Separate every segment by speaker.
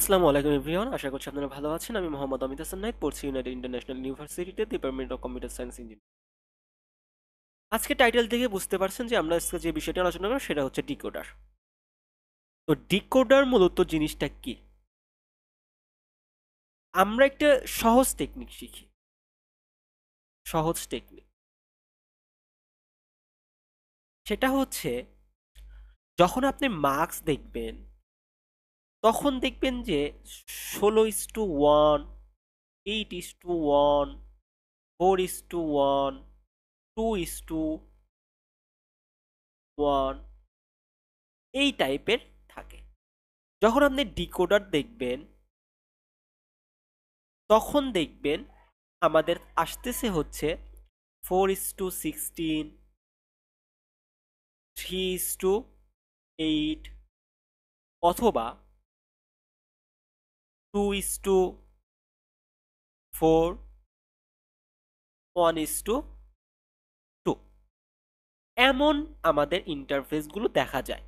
Speaker 1: আসসালামু আলাইকুম এভরিওয়ান, আশা করছি আপনারা ভালো আছেন। আমি মোহাম্মদ অমিত হাসান নাইক, পড়ছি ইউনাইটেড ইন্টারন্যাশনাল ইউনিভার্সিটিতে department of computer science engineering. আজকে টাইটেল থেকে বুঝতে পারছেন যে আমরা আজকে যে বিষয়টি আলোচনা করব সেটা হচ্ছে ডিকোডার। তো ডিকোডার মূলত জিনিসটা কি? আমরা একটা সহজ টেকনিক শিখি। সহজ টেকনিক সেটা হচ্ছে, যখন আপনি মার্কস দেখবেন তখন দেখবেন যে 16:1, 8:1, 4:1, 2:1 এই টাইপের থাকে। যখন আপনি ডিকোডার দেখবেন তখন দেখবেন আমাদের আসতেছে হচ্ছে 4:16, 3:8 অথবা 2:4, 1:2 এমন আমাদের ইন্টারফেসগুলো দেখা যায়।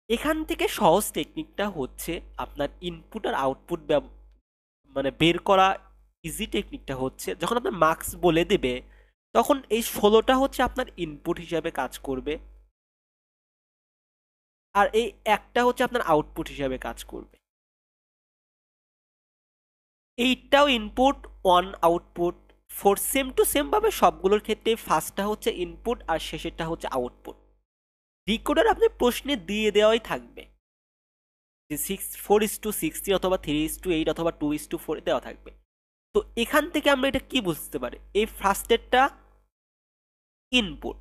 Speaker 1: এখান থেকে সহজ টেকনিকটা হচ্ছে আপনার ইনপুট আর আউটপুট মানে বের করা। ইজি টেকনিকটা হচ্ছে, যখন আপনার মার্কস বলে দেবে তখন এই 16টা হচ্ছে আপনার ইনপুট হিসাবে কাজ করবে, আর এই একটা হচ্ছে আপনার আউটপুট হিসাবে কাজ করবে। এইটাও input, one output. Four same to same ভাবে সবগুলোর ক্ষেত্রে ফার্স্টটা হচ্ছে ইনপুট আর শেষেরটা হচ্ছে আউটপুট। ডিকোডার আপনি প্রশ্নে দিয়ে দেওয়াই থাকবে যে 4:16 অথবা 3:8 অথবা 2:4 দেওয়া থাকবে। তো এখান থেকে আমরা এটা কি বুঝতে পারি? এই ফার্স্টেরটা ইনপুট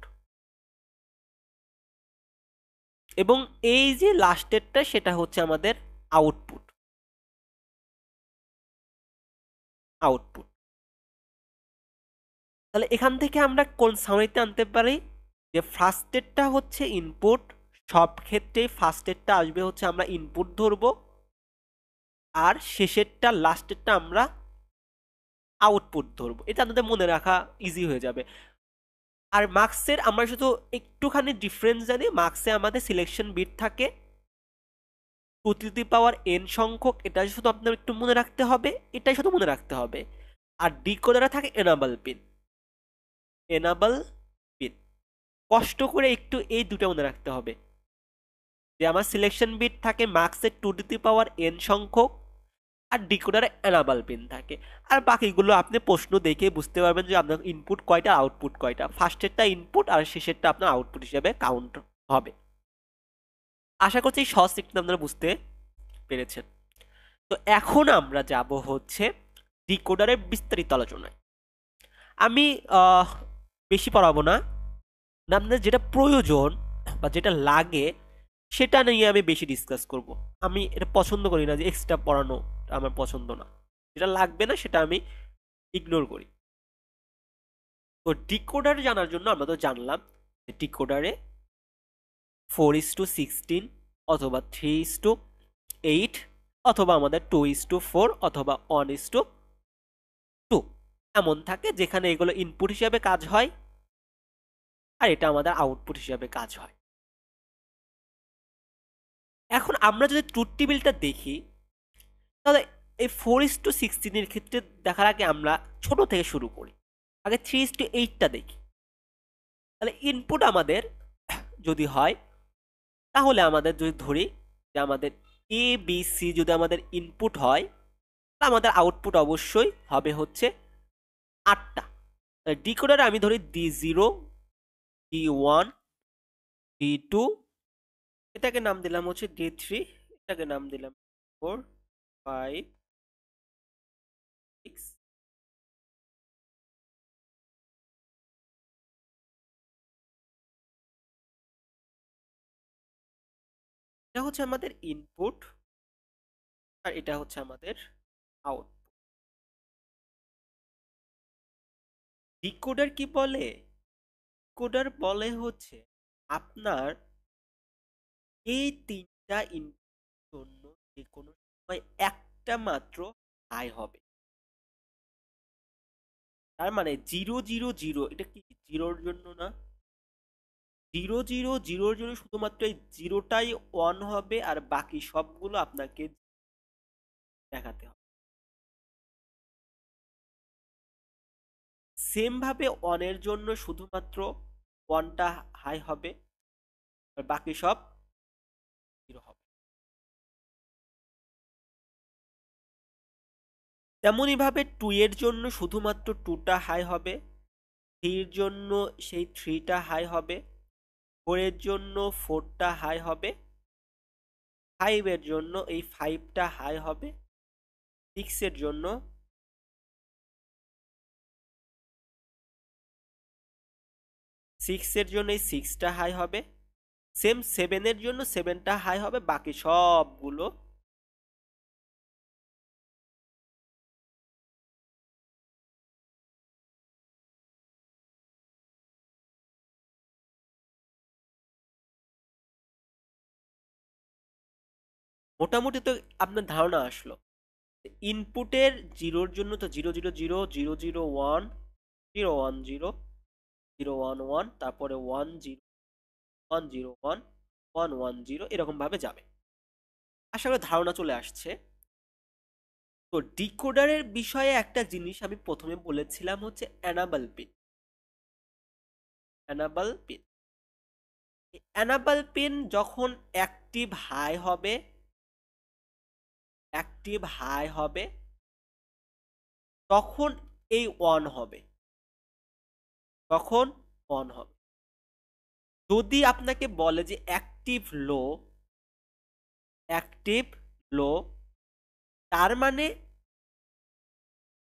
Speaker 1: এবং এই যে লাস্টেরটা সেটা হচ্ছে আমাদের আউটপুট। আউটপুট তাহলে এখান থেকে আমরা কোন সামারিতে আনতে পারি যে ফার্স্টেরটা হচ্ছে ইনপুট, সব ক্ষেত্রে ফার্স্টেরটা আসবে হচ্ছে আমরা ইনপুট ধরবো, আর শেষেরটা লাস্টেরটা আমরা আউটপুট ধরবো। এটা আমাদের মনে রাখা ইজি হয়ে যাবে। আর মার্কসের আমরা শুধু একটুখানি ডিফারেন্স জানি, মার্কসে আমাদের সিলেকশন বিট থাকে 2^n সংখ্যক, এটা শুধু আপনার একটু মনে রাখতে হবে, এটাই শুধু মনে রাখতে হবে। আর ডিকোডারে থাকে এনাবল পিন। এনাবল পিন কষ্ট করে একটু এই দুটো মনে রাখতে হবে যে আমার সিলেকশন বিট থাকে মার্কসের 2^n সংখ্যক, আর ডিকোডারে এনাবল পিন থাকে। আর বাকিগুলো আপনি প্রশ্ন দেখে বুঝতে পারবেন যে আপনার ইনপুট কয়টা আউটপুট কয়টা, ফার্স্টেরটা ইনপুট আর শেষেরটা আপনার আউটপুট হিসেবে কাউন্ট হবে। আশা করছি এই সহজ টেকনিক আপনারা বুঝতে পেরেছেন। তো এখন আমরা যাব হচ্ছে ডিকোডারের বিস্তারিত আলোচনায়। আমি বেশি পড়াবো না, আপনাদের যেটা প্রয়োজন বা যেটা লাগে সেটা নিয়ে আমি বেশি ডিসকাস করব। আমি এটা পছন্দ করি না যে এক্সট্রা পড়ানো, আমার পছন্দ না। যেটা লাগবে না সেটা আমি ইগনোর করি। তো ডিকোডার জানার জন্য আমরা তো জানলাম যে ডিকোডারে 4:16 অথবা 3:8 অথবা আমাদের 2:4 অথবা 1:2 এমন থাকে, যেখানে এগুলো ইনপুট হিসাবে কাজ হয় আর এটা আমাদের আউটপুট হিসাবে কাজ হয়। এখন আমরা যদি ট্রুথ টেবিলটা দেখি তাহলে এই 4:16 এর ক্ষেত্রে দেখার আগে আমরা ছোট থেকে শুরু করি। আগে 3:8টা দেখি। তাহলে ইনপুট আমাদের যদি হয়, তাহলে আমাদের যদি ধরি যে আমাদের এ বি সি যদি আমাদের ইনপুট হয়, তাহলে আমাদের আউটপুট অবশ্যই হবে হচ্ছে 8টা। ডিকোডারে আমি ধরি D0, D1, D2, এটাকে নাম দিলাম হচ্ছে D3, এটাকে নাম দিলাম 4, 5, 6। এটা হচ্ছে আমাদের ইনপুট আর এটা হচ্ছে আমাদের আউট। ডিকোডার কি বলে? ডিকোডার বলে হচ্ছে আপনার এই তিনটা ইনপুটের জন্য যে কোনো সময় একটা মাত্র হাই হবে। তার মানে 0 0 0, এটা কি জিরোর জন্য না? 0 0 0 জন্য শুধুমাত্র এই জিরোটাই অন হবে, আর বাকি সবগুলো আপনাকে দেখাতে হবে। সেম ভাবে অনের জন্য শুধুমাত্র ওয়ানটা হাই হবে, আর বাকি সব জিরো হবে। তেমনই ভাবে 2 এর জন্য শুধুমাত্র 2টা হাই হবে, 3 এর জন্য সেই 3টা হাই হবে, 4 এর জন্য 4টা হাই হবে, 5 এর জন্য এই 5টা হাই হবে, 6 এর জন্য 6 এর জন্য এই 6টা হাই হবে, সেম 7 এর জন্য 7টা হাই হবে, বাকি সবগুলো মোটামুটি তো আপনার ধারণা আসলো। ইনপুটের জিরোর জন্য তো 0 0 0 0 0 1 0 1 0 0 1 1, তারপরে 1 0 1 0 1 1 1 0, এরকম ভাবে যাবে। আশা করি ধারণা চলে আসছে। তো ডিকোডারের বিষয়ে একটা জিনিস আমি প্রথমে বলেছিলাম হচ্ছে enable pin. Enable pin, enable pin যখন অ্যাক্টিভ হাই হবে তখন এই অন হবে, তখন অন হবে। যদি আপনাকে বলে যে অ্যাক্টিভ লো, তার মানে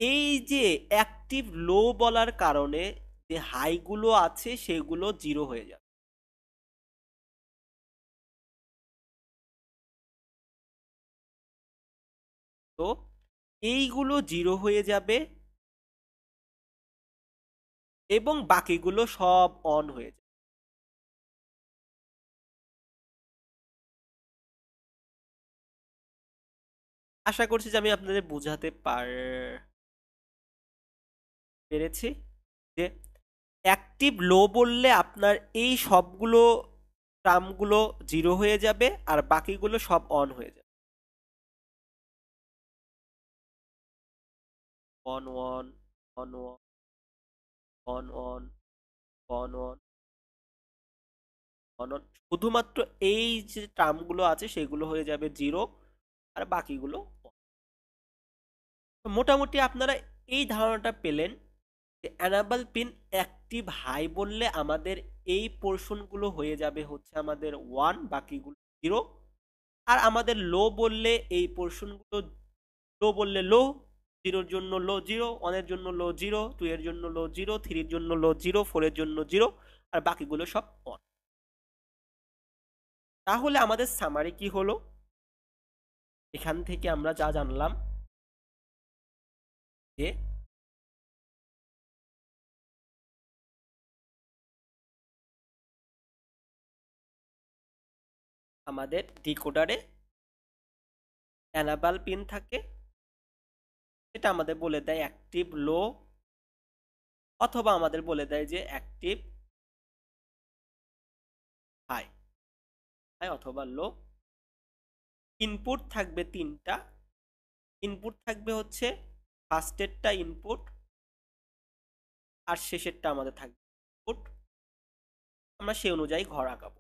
Speaker 1: এই যে অ্যাক্টিভ লো বলার কারণে যে হাইগুলো আছে সেগুলো জিরো হয়ে যাবে। তো এইগুলো জিরো হয়ে যাবে এবং বাকিগুলো সব অন হয়ে যাবে। আশা করছি যে আমি আপনাদের বোঝাতে পেরেছি যে অ্যাক্টিভ লো বললে আপনার এই সবগুলো টার্মগুলো জিরো হয়ে যাবে আর বাকিগুলো সব অন হয়ে যাবে। On one, on one, on on, on on, on on, শুধুমাত্র এই যে টার্মগুলো আছে সেগুলো হয়ে যাবে জিরো আর বাকিগুলো on। তো মোটামুটি আপনারা এই ধারণাটা পেলেন যে অ্যানাবল পিন অ্যাক্টিভ হাই বললে আমাদের এই পোর্শনগুলো হয়ে যাবে হচ্ছে আমাদের ওয়ান, বাকিগুলো জিরো। আর আমাদের লো বললে এই পোর্শনগুলো, লো বললে লো, জিরোর জন্য লো জিরো, ওয়ানের জন্য লো জিরো, টু এর জন্য লো জিরো, থ্রির জন্য লো জিরো, ফোরের জন্য জিরো, আর বাকিগুলো সব অন। তাহলে আমাদের সামারি কি হলো? এখান থেকে আমরা যা জানলাম যে আমাদের ডিকোডারে অ্যানাবল পিন থাকে, এটা আমাদের বলে দেয় অ্যাক্টিভ লো, অথবা আমাদের বলে দেয় যে অ্যাক্টিভ হাই, হাই অথবা লো। ইনপুট থাকবে তিনটা। ইনপুট থাকবে হচ্ছে ফার্স্টেরটা ইনপুট, আর শেষেরটা আমাদের থাকবে ইনপুট। আমরা সেই অনুযায়ী ঘর আঁকাবো।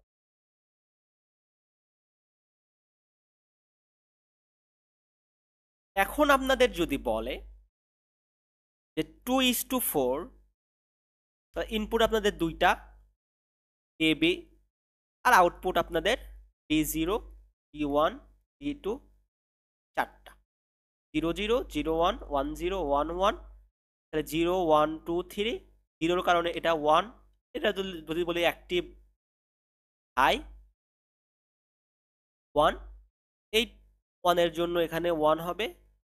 Speaker 1: এখন আপনাদের যদি বলে যে 2:4, ইনপুট আপনাদের দুইটা, এ বি, আর আউটপুট আপনাদের D0, D1, D2, চারটা, 0 0 0 1 1 0 1 1, তাহলে 0 1 2 3, জিরোর কারণে এটা 1, এটা যদি বলি অ্যাক্টিভ হাই 1, এই 1 এর জন্য এখানে 1 হবে,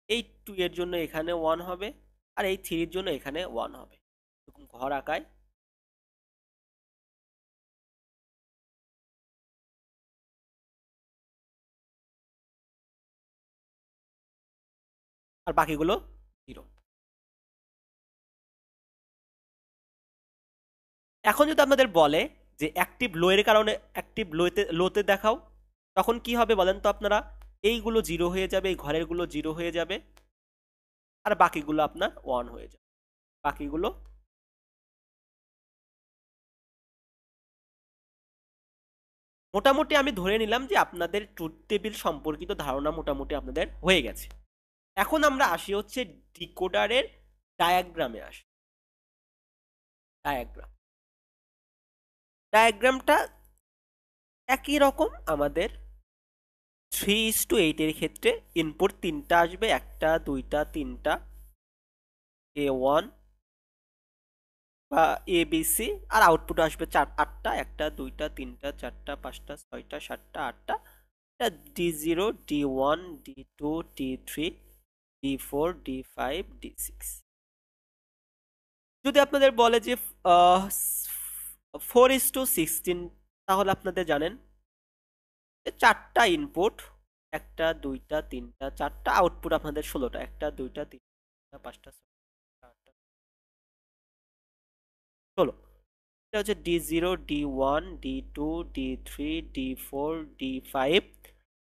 Speaker 1: এই 2 এর জন্য এখানে 1 হবে, আর এই 3 এর জন্য এখানে 1 হবে। এরকম ঘর আঁকায় আর বাকিগুলো জিরো। এখন যদি আপনাদের বলে যে অ্যাক্টিভ লো এর কারণে অ্যাক্টিভ লোতে দেখাও, তখন কি হবে বলেন তো আপনারা? এইগুলো জিরো হয়ে যাবে, এই ঘরেরগুলো জিরো হয়ে যাবে, আর বাকিগুলো আপনার ওয়ান হয়ে যাবে। বাকিগুলো মোটামুটি আমি ধরে নিলাম যে আপনাদের ট্রুথ টেবিল সম্পর্কিত ধারণা মোটামুটি আপনাদের হয়ে গেছে। এখন আমরা আসি হচ্ছে ডিকোডারের ডায়াগ্রামে আসি। ডায়াগ্রামটা একই রকম আমাদের 3:8 এর ক্ষেত্রে ইনপুট তিনটা আসবে, একটা দুইটা তিনটা, A1 বা ABC, আর আউটপুট আসবে আটটা, একটা দুইটা তিনটা চারটা পাঁচটা ছয়টা সাতটা আটটা, D0 D1 D2 D3 D4 D5 D6। যদি আপনাদের বলে যে 4:16, তাহলে আপনাদের জানেন যে চারটা ইনপুট, একটা দুইটা তিনটা চারটা, আউটপুট আপনাদের 16টা, একটা দুইটা তিনটা পাঁচটা ছয়টা আটটা 16। এটা হচ্ছে D0 D1 D2 D3 D4 D5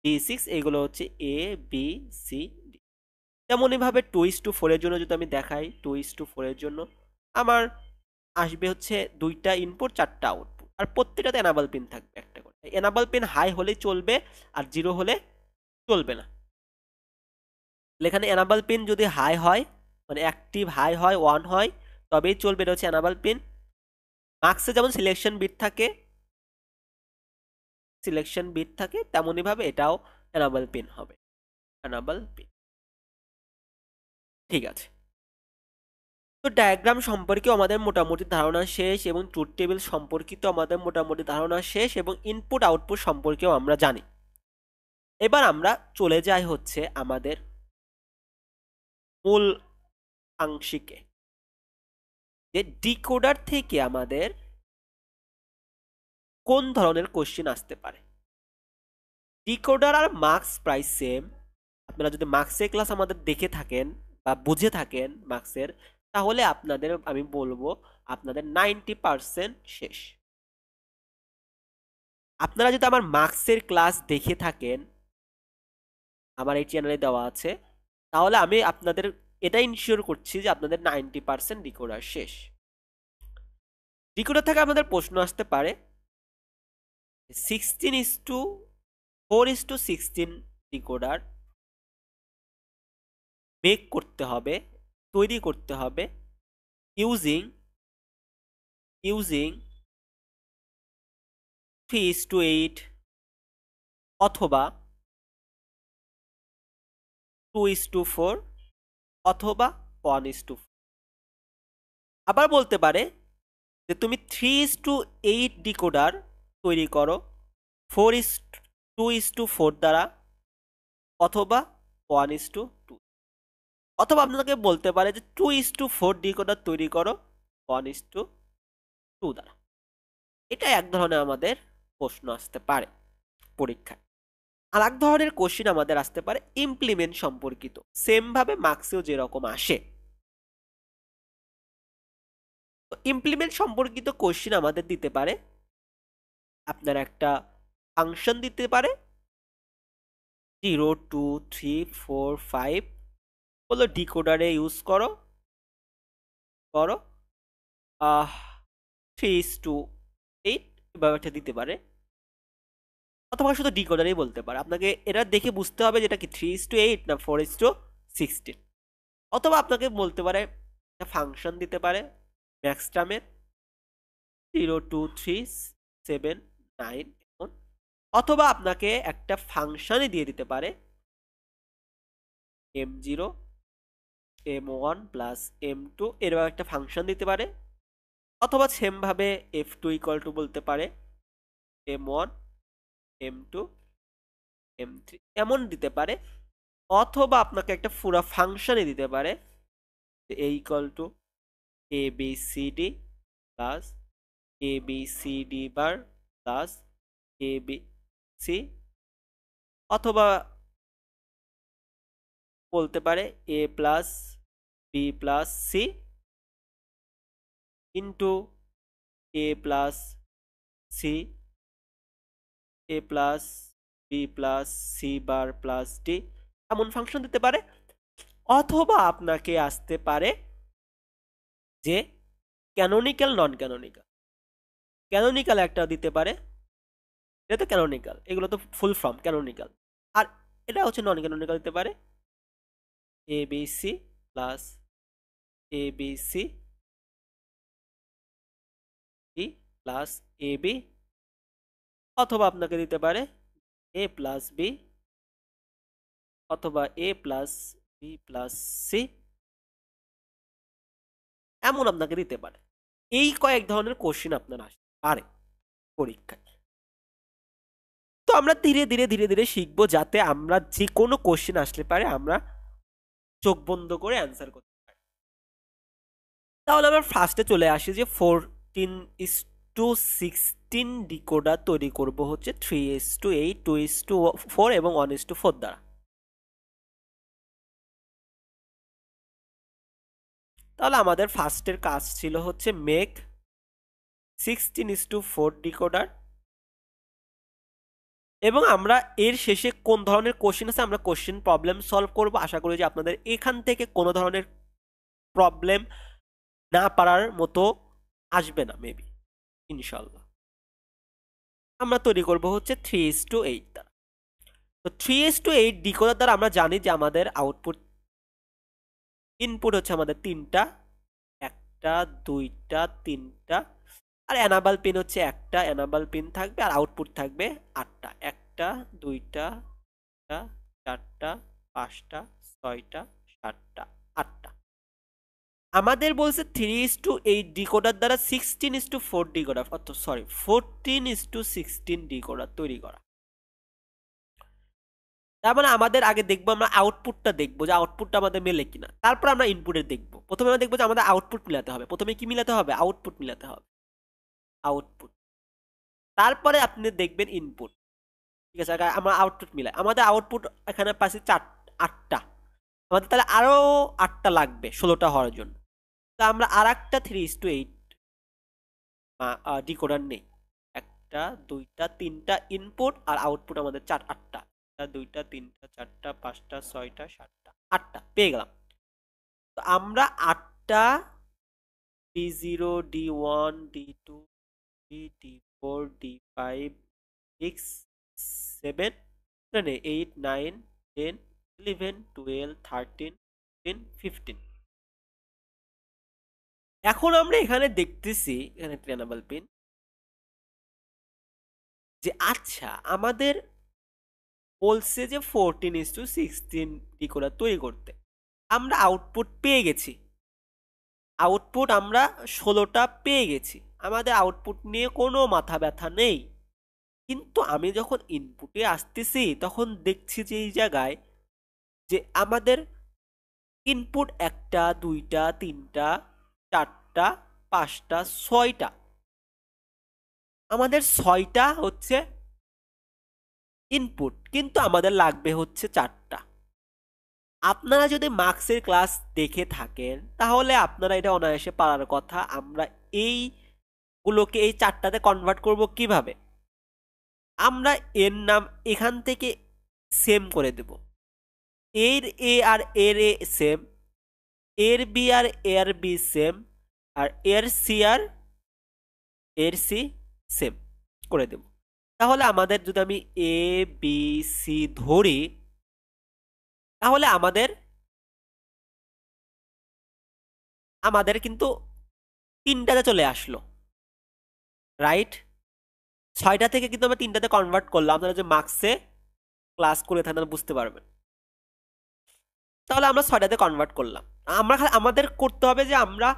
Speaker 1: D6, এগুলো হচ্ছে A B C D। তেমনই ভাবে 2:4 এর জন্য যদি আমি দেখাই, 2:4 এর জন্য আমার আসবে হচ্ছে দুইটা ইনপুট চারটা আউটপুট, আর প্রত্যেকটাতে এনাবল পিন থাকবে একটা করে। এনাবল পিন হাই হলেই চলবে, আর জিরো হলে চলবে না। এখানে এনাবল পিন যদি হাই হয়, মানে অ্যাক্টিভ হাই হয়, ওয়ান হয়, তবেই চলবে। এটা হচ্ছে এনাবল পিন। মার্কসে যেমন সিলেকশন বিট থাকে তেমনই ভাবে এটাও এনাবল পিন হবে। এনাবল পিন, ঠিক আছে। তো ডায়াগ্রাম সম্পর্কেও আমাদের মোটামুটি ধারণা শেষ, এবং ট্রুথ টেবিল সম্পর্কিত আমাদের মোটামুটি ধারণা শেষ, এবং ইনপুট আউটপুট সম্পর্কেও আমরা জানি। এবার আমরা চলে যাই হচ্ছে আমাদের মূল আংশিকে, যে ডিকোডার থেকে আমাদের কোন ধরনের কোশ্চেন আসতে পারে। ডিকোডার আর মার্কস প্রায় সেম। আপনারা যদি মার্কসের ক্লাস আমাদের দেখে থাকেন বা বুঝে থাকেন মার্কসের, তাহলে আপনাদের আমি বলবো আপনাদের 90% শেষ। আপনারা যদি আমার মার্কসের ক্লাস দেখে থাকেন, আমার এই চ্যানেলে দেওয়া আছে, তাহলে আমি আপনাদের এটা ইনশিওর করছি যে আপনাদের 90% ডিকোডার শেষ। ডিকোডার থেকে আপনাদের প্রশ্ন আসতে পারে 4:16 ডিকোডার মেক করতে হবে, তৈরি করতে হবে ইউজিং 3:8 অথবা 2:4 অথবা 1:4। আবার বলতে পারে যে তুমি 3:8 ডিকোডার তৈরি করো 2:4 দ্বারা, অথবা 1:2, অথবা আপনাকে বলতে পারে যে 2:4 ডিকোডার তৈরি করো 1:2 দ্বারা। এটা এক ধরনের আমাদের প্রশ্ন আসতে পারে পরীক্ষায়। আর এক ধরনের কোশ্চিন আমাদের আসতে পারে ইমপ্লিমেন্ট সম্পর্কিত, সেম ভাবে মার্কসেও যেরকম আসে। তো ইমপ্লিমেন্ট সম্পর্কিত কোশ্চিন আমাদের দিতে পারে, আপনার একটা ফাংশন দিতে পারে 0 2 3 4 5, বলো ডিকোডারে ইউজ করো 3:8 ব্যাপারটা দিতে পারে, অথবা শুধু ডিকোডারেই বলতে পারে। আপনাকে এটা দেখে বুঝতে হবে যেটা কি 3:8 না 4:16। অথবা আপনাকে বলতে পারে একটা ফাংশন দিতে পারে ম্যাক্স টার্মের 0 2 3 7 9 এমন, অথবা আপনাকে একটা ফাংশনই দিয়ে দিতে পারে m0 m1 প্লাস m2, এরকম একটা ফাংশন দিতে পারে, অথবা সেম ভাবে f2 ইকুয়াল টু বলতে পারে m1 m2 m3 এমন দিতে পারে, অথবা আপনাকে একটা পুরো ফাংশনই দিতে পারে a equal to abcd plus abcd bar plus abc, অথবা বলতে পারে a plus b plus c into a plus c a plus b plus c bar plus d এমন ফাংশন দিতে পারে, অথবা আপনাকে আসতে পারে যে ক্যানোনিক্যাল নন ক্যানোনিক্যাল। ক্যানোনিক্যাল একটা দিতে পারে, এটা তো ক্যানোনিক্যাল, এগুলো তো ফুল ফর্ম ক্যানোনিক্যাল। আর এটা হচ্ছে নন ক্যানোনিক্যাল দিতে পারে, A B C plus A B C D plus A B, অথবা আপনাকে দিতে পারে এ প্লাস বি অথবা এ প্লাস বি প্লাস সি, এমন আপনাকে দিতে পারে। এই কয়েক ধরনের কোশ্চেন আপনার আসতে পারে পরীক্ষায়। তো আমরা ধীরে ধীরে ধীরে ধীরে শিখবো, যাতে আমরা যে কোনো কোশ্চেন আসলে পারে আমরা চোখ বন্ধ করে অ্যান্সার করতে পারি। তাহলে আমরা ফার্স্টে চলে আসি যে 14:16 ডিকোডার তৈরি করব হচ্ছে 3:8, 2:4 এবং 1:4 দ্বারা। তাহলে আমাদের ফার্স্টের কাজ ছিল হচ্ছে মেক 16:4 ডিকোডার, এবং আমরা এর শেষে কোন ধরনের কোশ্চেন আছে আমরা কোশ্চেন প্রবলেম সলভ করব। আশা করি যে আপনাদের এখান থেকে কোনো ধরনের প্রবলেম না পারার মতো আসবে না, মেবি ইনশাল্লাহ। আমরা তৈরি করব হচ্ছে 3:8 দ্বারা। তো 3:8 ডিকোডার দ্বারা আমরা জানি যে আমাদের আউটপুট ইনপুট হচ্ছে আমাদের তিনটা, একটা দুইটা তিনটা, আর এনাবল পিন হচ্ছে একটা এনাবল পিন থাকবে, আর আউটপুট থাকবে আটটা, একটা দুইটা চারটা পাঁচটা ছয়টা সাতটা আটটা। আমাদের বলছে 3:8 ডিকোডার দ্বারা 16:4 ডিকোডার, সরি 14:16 ডিকোডার তৈরি করা। তার মানে আমাদের আগে দেখবো, আমরা আউটপুটটা দেখবো যে আউটপুটটা আমাদের মেলে কিনা, তারপর আমরা ইনপুটের দেখবো। প্রথমে আমরা দেখবো যে আমাদের আউটপুট মিলাতে হবে। প্রথমে কি মিলাতে হবে? আউটপুট মিলাতে হবে, আউটপুট। তারপরে আপনি দেখবেন ইনপুট। ঠিক আছে, আমরা আউটপুট মিলাই। আমাদের আউটপুট এখানে পাচ্ছি আটটা, আমাদের তাহলে আরো আটটা লাগবে 16টা হওয়ার জন্য। তা আমরা আর একটা 3:8 ডিকোডার নেই, একটা দুইটা তিনটা ইনপুট আর আউটপুট আমাদের আটটা, দুইটা তিনটা চারটা পাঁচটা ছয়টা সাতটা আটটা পেয়ে গেলাম। তো আমরা আটটা D0 D1 D2 D4 D5 6 7 8 9 10 11 12 13 14 15। এখন আমরা এখানে দেখতেছি, এখানে ট্রেনেবল পিন, যে আচ্ছা আমাদের বলছে যে 14:16 ডিকোডার তৈরি করতে। আমরা আউটপুট পেয়ে গেছি, আউটপুট আমরা 16টা পেয়ে গেছি, আমাদের আউটপুট নিয়ে কোনো মাথা ব্যথা নেই। কিন্তু আমি যখন ইনপুটে আসতেছি তখন দেখছি যে এই জায়গায় যে আমাদের ইনপুট একটা দুইটা তিনটা চারটা পাঁচটা ছয়টা, আমাদের ছয়টা হচ্ছে ইনপুট, কিন্তু আমাদের লাগবে হচ্ছে চারটা। আপনারা যদি মার্কসের ক্লাস দেখে থাকেন তাহলে আপনারা এটা অনায়াসে পারার কথা। আমরা এইগুলোকে এই চারটাতে কনভার্ট করব কিভাবে? আমরা এর নাম এখান থেকে সেম করে দেব, এর এ আর এর এ সেম, এর বি আর এর বি সেম, আর এর সি আর এর সি সেম করে দেব। তাহলে আমাদের যদি আমি এ বি সি ধরি, তাহলে আমাদের আমাদের কিন্তু তিনটাতে চলে আসলো, রাইট? ছয়টা থেকে কিন্তু আমরা তিনটাতে কনভার্ট করলাম। আপনারা যে মার্কসে ক্লাস করে থাকেন বুঝতে পারবেন। তাহলে আমরা ছয়টাতে কনভার্ট করলাম। আমরা আমাদের করতে হবে যে আমরা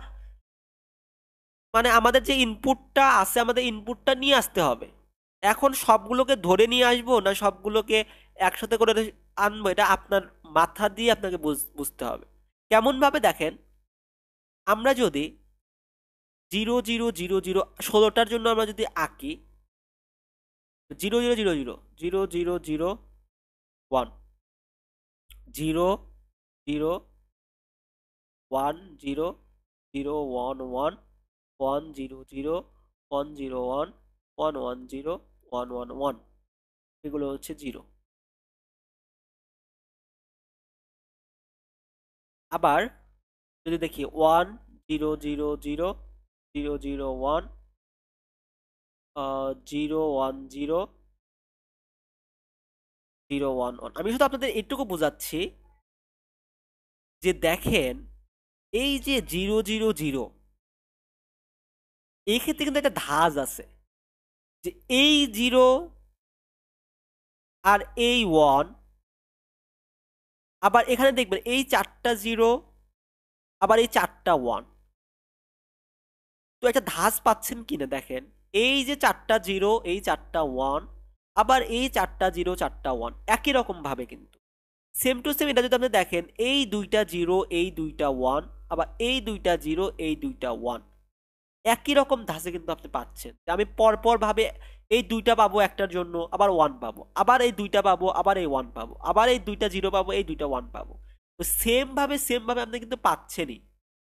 Speaker 1: মানে আমাদের যে ইনপুটটা আছে আমাদের ইনপুটটা নিয়ে আসতে হবে। এখন সবগুলোকে ধরে নিয়ে আসবো না সবগুলোকে একসাথে করে আনবো, এটা আপনার মাথা দিয়ে আপনাকে বুঝতে হবে। কেমন ভাবে দেখেন, আমরা যদি 0 0 0 0 16টার জন্য আমরা যদি আঁকি 0 0 0 0 0 0 0 1 0 0 1 0 0 1 1 1 0 0 1 0 1 1 1 0 1 1 1, এগুলো হচ্ছে 0। আবার যদি দেখি 1 0 0 0 0 0 1 0 1 0 0 1 1, আমি শুধু আপনাদের এটুকু বোঝাচ্ছি যে দেখেন এই যে 0 0 0, এই ক্ষেত্রে কিন্তু একটা ধাঁজ আছে যে এই 0 আর এই 1, আবার এখানে দেখবেন এই 4টা 0, আবার এই 4টা 1। তো একটা ধাঁজ পাচ্ছেন কিনা দেখেন, এই যে 4টা 0, এই 4টা 1, আবার এই 4টা 0 4টা 1, একই রকম ভাবে কিন্তু সেম টু সেম। এটা যদি আপনি দেখেন এই 2টা 0 এই 2টা 1, আবার এই 2টা 0 এই 2টা 1, একই রকম ধাঁচে কিন্তু আপনি পাচ্ছেন যে আমি পরপর ভাবে এই 2টা পাবো একটার জন্য, আবার 1 পাবো, আবার এই 2টা পাবো, আবার এই 1 পাবো, আবার এই 2টা 0 পাবো, এই 2টা 1 পাবো। তো সেম ভাবে আপনি কিন্তু পাচ্ছেনই,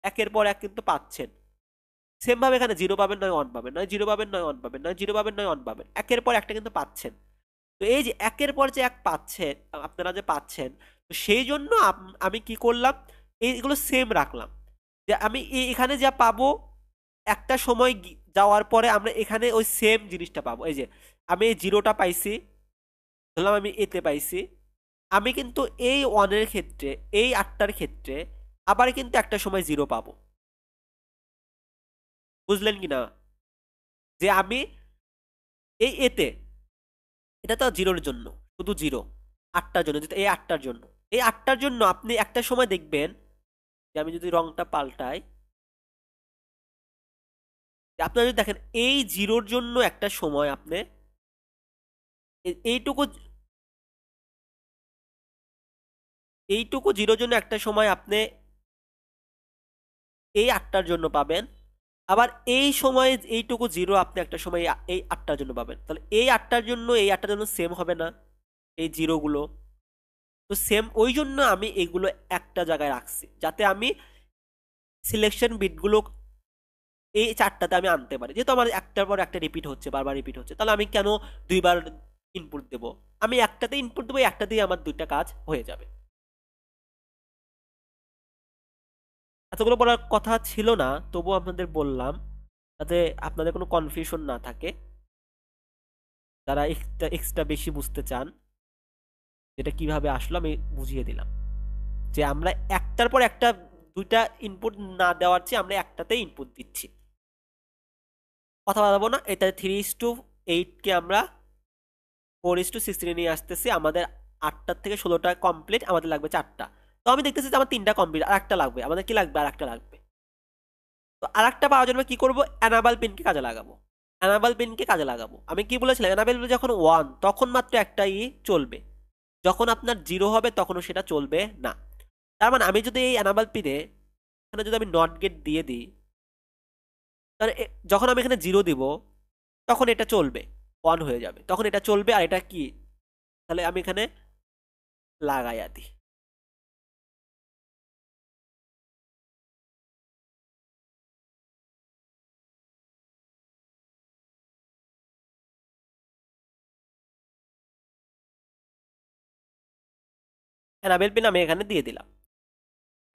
Speaker 1: একের পর এক কিন্তু পাচ্ছেন। সেম ভাবে এখানে 0 পাবেন, নয় 1 পাবেন, নয় 0 পাবেন, নয় 1 পাবেন, নয় 0 পাবেন, নয় 1 পাবেন, একের পর একটা কিন্তু পাচ্ছেন। তো এই যে একের পর যে এক পাচ্ছেন, আপনারা যে পাচ্ছেন, তো সেই জন্য আমি কি করলাম, এইগুলো সেম রাখলাম যে আমি এখানে যা পাবো একটা সময় যাওয়ার পরে আমরা এখানে ওই সেম জিনিসটা পাবো। এই যে আমি এই 0টা পাইছি, ধরলাম আমি এতে পাইছি, আমি কিন্তু এই 1-এর ক্ষেত্রে, এই 8টার ক্ষেত্রে আবার কিন্তু একটা সময় 0 পাবো। বুঝলেন কি না? যে আমি এই এতে, এটা তো 0-এর জন্য, শুধু 0, 8টার জন্য, এই 8টার জন্য, এই 8টার জন্য আপনি একটা সময় দেখবেন যে আমি যদি রংটা পাল্টাই, যে আপনারা যদি দেখেন এই 0-র জন্য একটা সময় আপনি এইটুকু, এইটুকু 0-র জন্য একটা সময় আপনি এই 8টার জন্য পাবেন, আবার এই সময়ে এইটুকু 0 আপনি একটা সময় এই 8টার জন্য পাবেন। তাহলে এই 8টার জন্য এই 8টার জন্য সেম হবে না এই 0গুলো? তো সেম, ওই জন্য আমি এগুলো একটা জায়গায় রাখছি যাতে আমি সিলেকশন বিটগুলো এই 4টাতে আমি আনতে পারি। যেহেতু আমার একটার পর একটা রিপিট হচ্ছে, বারবার রিপিট হচ্ছে, তাহলে আমি কেন দুইবার ইনপুট দেব? আমি একটাতে ইনপুট দেবো, একটা দিয়ে আমার দুইটা কাজ হয়ে যাবে। এতগুলো বলার কথা ছিল না, তবুও আপনাদের বললাম যাতে আপনাদের কোনো কনফিউশন না থাকে। যারা এক্সট্রা এক্সট্রা বেশি বুঝতে চান যেটা কিভাবে আসলো আমি বুঝিয়ে দিলাম, যে আমরা একটার পর একটা দুইটা ইনপুট না দেওয়ার চেয়ে আমরা একটাতে ইনপুট দিচ্ছি। কথা বাড়াবো না, এটা 3:8 কে আমরা 4:16 নিয়ে আসতেছি। আমাদের 8টার থেকে 16টা কমপ্লিট, আমাদের লাগবে 4টা। তো আমি দেখতেছি যে আমার 3টা কমপ্লিট, আর একটা লাগবে, আমাদের কি লাগবে, আর একটা লাগবে। তো আর একটা পাওয়ার জন্য কি করবো, অ্যানাবল পিনকে কাজে লাগাবো। অ্যানাবল পিনকে কাজে লাগাবো, আমি কি বলেছিলাম, অ্যানাবল পিন যখন 1 তখন মাত্র একটা চলবে, যখন আপনার 0 হবে তখনও সেটা চলবে না। তার মানে আমি যদি এই অ্যানাবল পিনে এখানে যদি আমি নট গেট দিয়ে দিই, তাহলে যখন আমি এখানে 0 দিব তখন এটা চলবে, 1 হয়ে যাবে, তখন এটা চলবে। আর এটা কি, তাহলে আমি এখানে লাগাইয়া দিই। অ্যানাবেল পিন আমি এখানে দিয়ে দিলাম।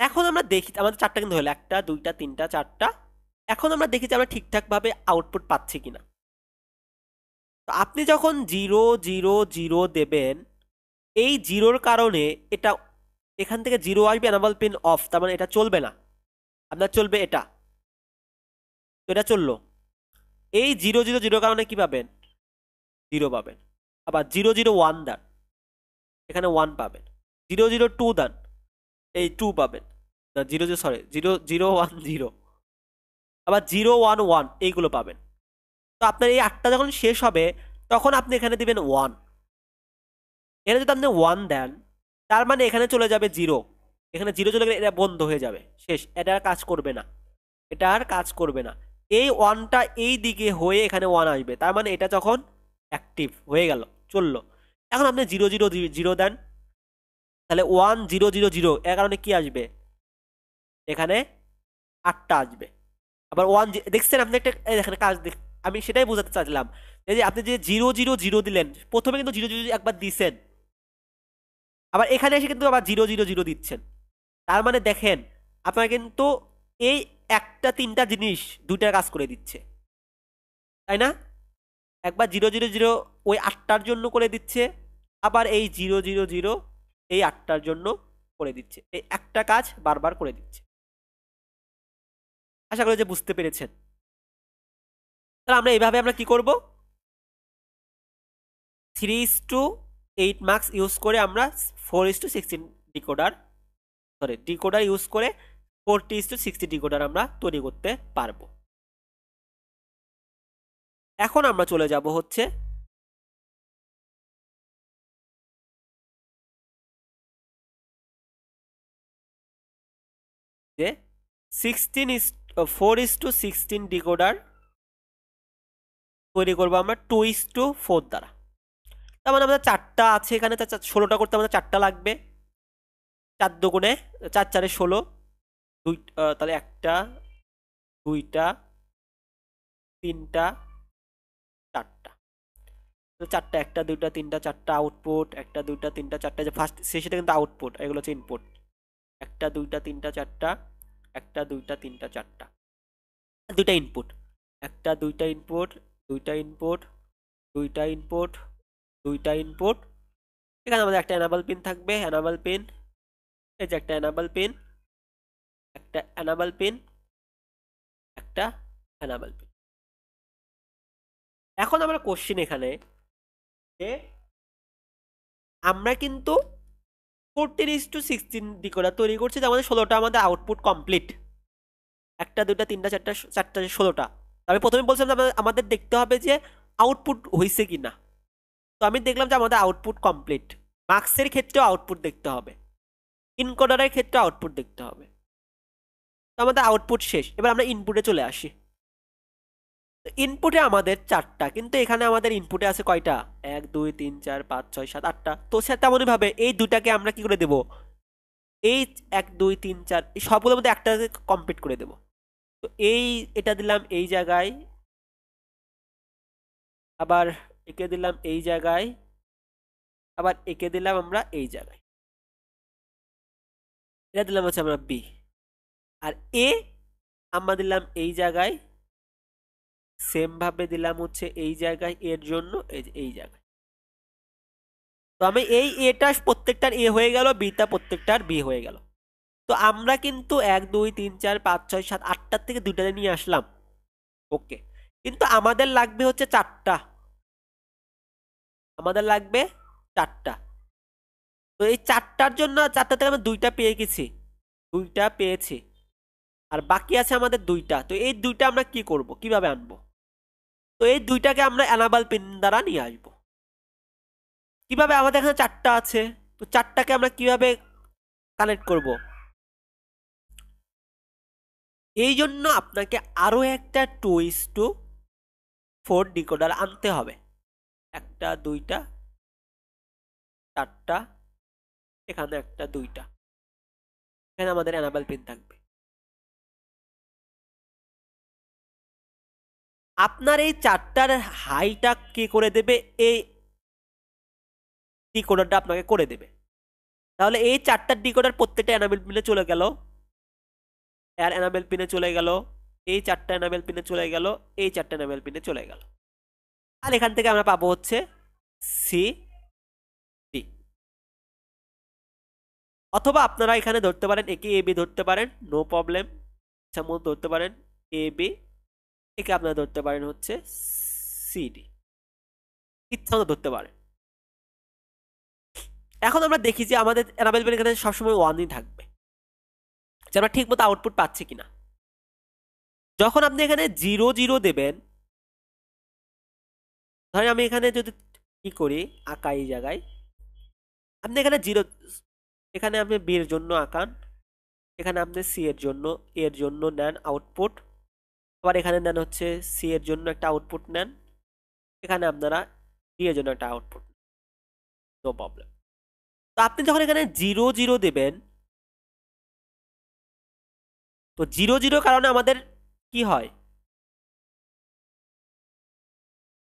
Speaker 1: এখন আমরা দেখি আমাদের 4টা কিন্তু হলো, 1টা 2টা 3টা 4টা। এখন আমরা দেখি যে আমরা ঠিকঠাকভাবে আউটপুট পাচ্ছি কিনা। তো আপনি যখন 0 0 0 দেবেন, এই 0-র কারণে এটা এখান থেকে 0 আসবে, অ্যানাবল পিন অফ, তার মানে এটা চলবে না, আপনার চলবে এটা। তো এটা চললো, এই 0 0 0 কারণে কি পাবেন, 0 পাবেন। আবার 0 0 1 দেন, এখানে 1 পাবেন। 0 0 2 দেন, এই 2 পাবেন। না 0 0, সরি 0 0 1 0, আবার 0 1 1 এইগুলো পাবেন। তো আপনার এই 8টা যখন শেষ হবে তখন আপনি এখানে দিবেন 1। এখানে যদি আপনি 1 দেন, তার মানে এখানে চলে যাবে 0, এখানে 0 চলে গেলে এটা বন্ধ হয়ে যাবে, শেষ, এটা আর কাজ করবে না, এটা আর কাজ করবে না। এই 1টা এই দিকে হয়ে এখানে 1 আসবে, তার মানে এটা যখন অ্যাক্টিভ হয়ে গেল, চললো। এখন আপনি 0 0 0 দেন, তাহলে 1 0 0 0, এর কারণে কি আসবে, এখানে 8টা আসবে। আবার 1 দেখছেন আপনি একটা, এখানে কাজ দেখ, আমি সেটাই বোঝাতে চাইছিলাম এই যে আপনি যে 0 0 0 দিলেন, প্রথমে কিন্তু 0 0 একবার দিছেন, আবার এখানে এসে কিন্তু আবার 0 0 0 দিচ্ছেন। তার মানে দেখেন আপনার কিন্তু এই একটা তিনটা জিনিস দুইটা কাজ করে দিচ্ছে, তাই না? একবার 0 0 0 ওই 8টার জন্য করে দিচ্ছে, আবার এই 0 0 0 এই 8টার জন্য করে দিচ্ছে, এই একটা কাজ বারবার করে দিচ্ছে। আশা করি যে বুঝতে পেরেছেন। তাহলে আমরা এইভাবে আমরা কি করব, 3:8 মার্কস ইউজ করে আমরা 4:16 ডিকোডার, সরি ডিকোডার ইউজ করে 40:60 ডিকোডার আমরা তৈরি করতে পারবো। এখন আমরা চলে যাব হচ্ছে যে 4:16 ডিকোডার তৈরি করবো আমরা 2:4 দ্বারা। তার মানে আমাদের 4টা আছে এখানে, 16টা করতে আমাদের 4টা লাগবে। 4 দুগুণে 4 4 16, তাহলে 1টা 2টা 3টা 4টা, 4টা 1টা 2টা 3টা 4টা আউটপুট, 1টা 2টা 3টা 4টা, যে ফার্স্ট সেটা কিন্তু আউটপুট, এগুলো হচ্ছে ইনপুট। 1টা 2টা 3টা 4টা, 1টা 2টা 3টা 4টা, 2টা ইনপুট, 1টা 2টা ইনপুট, 2টা ইনপুট, 2টা ইনপুট, 2টা ইনপুট। এখানে আমাদের একটা এনাবল পিন থাকবে, এনাবল পিন, এই যে একটা এনাবল পিন, একটা এনাবল পিন, একটা এনাবল পিন। এখন আমরা কোশ্চেন এখানে যে আমরা কিন্তু 14:16 ডিকোডার তৈরি করছি, যে আমাদের 16টা আমাদের আউটপুট কমপ্লিট, 1টা 2টা 3টা 4টা 4টা 16টা। আমি প্রথমে বলছিলাম যে আমাদের দেখতে হবে যে আউটপুট হয়েছে কিনা। তো আমি দেখলাম যে আমাদের আউটপুট কমপ্লিট। মার্কসের ক্ষেত্রেও আউটপুট দেখতে হবে, ইনকোডারের ক্ষেত্রে আউটপুট দেখতে হবে। তো আমাদের আউটপুট শেষ, এবার আমরা ইনপুটে চলে আসি। ইনপুটে আমাদের 4টা, কিন্তু এখানে আমাদের ইনপুটে আছে কয়টা, 1 2 3 4 5 6 7 8টা। তো সে তেমনই ভাবে এই দুটাকে আমরা কি করে দেব, এই 1 2 3 4 এই সবগুলোর মধ্যে একটা কমপ্লিট করে দেব। তো এই এটা দিলাম এই জায়গায়, আবার একে দিলাম এই জায়গায়, আবার একে দিলাম আমরা এই জায়গায়, এটা দিলাম হচ্ছে আমরা বি। আর এ আমরা দিলাম এই জায়গায়, সেম ভাবে দিলাম হচ্ছে এই জায়গায় এর জন্য, এই জায়গায়। তো আমি এই এটা প্রত্যেকটার এ হয়ে গেল, বিটা প্রত্যেকটার বি হয়ে গেল। তো আমরা কিন্তু 1 2 3 4 5 6 7 8টার থেকে দুইটাতে নিয়ে আসলাম, ওকে। কিন্তু আমাদের লাগবে হচ্ছে 4টা, আমাদের লাগবে 4টা। তো এই 4টার জন্য 4টা থেকে আমরা 2টা পেয়ে গেছি, 2টা পেয়েছি, আর বাকি আছে আমাদের 2টা। তো এই 2টা আমরা কি করব, কিভাবে আনবো? তো এই 2টাকে আমরা এনাবল পিন দ্বারা নিয়ে আসবো। কিভাবে, আমাদের এখানে 4টা আছে, তো 4টাকে আমরা কিভাবে কানেক্ট করব? এই জন্য আপনাকে আরো একটা 2:4 ডিকোডার আনতে হবে। 1টা 2টা 4টা, এখানে 1টা 2টা, এখানে আমাদের এনাবল পিন থাকবে। আপনার এই 4টার হাইটা কি করে দেবে, এই ডিকোডারটা আপনাকে করে দেবে। তাহলে এই 4টার ডিকোডার প্রত্যেকটা এনাবেল পিনে চলে গেল, আর এনাবেল পিনে চলে গেল, এই 4টা এনাবেল পিনে চলে গেল, এই 4টা এনাবেল পিনে চলে গেল। আর এখান থেকে আমরা পাবো হচ্ছে সি ডি। অথবা আপনারা এখানে ধরতে পারেন একে এ বি ধরতে পারেন, নো প্রবলেম। ইচ্ছা মতো ধরতে পারেন এ বি, একে আপনারা ধরতে পারেন হচ্ছে সি ডি, ইচ্ছা মতো ধরতে পারেন। এখন আমরা দেখি যে আমাদের এনাবেল পিন এখানে সবসময় ওয়ানই থাকবে, যে আমরা ঠিক মতো আউটপুট পাচ্ছি কিনা। যখন আপনি এখানে 0 0 দেবেন, ধরেন আমি এখানে যদি কি করি, আঁকা এই জায়গায়, আপনি এখানে 0, এখানে আপনি বি এর জন্য আঁকান, এখানে আপনি সি এর জন্য, এর জন্য নেন আউটপুট, আবার এখানে নেন হচ্ছে সি এর জন্য একটা আউটপুট নেন, এখানে আপনারা ডি এর জন্য একটা আউটপুট, নো প্রবলেম। তো আপনি যখন এখানে 0 0 দেবেন, তো 0 0 কারণে আমাদের কি হয়,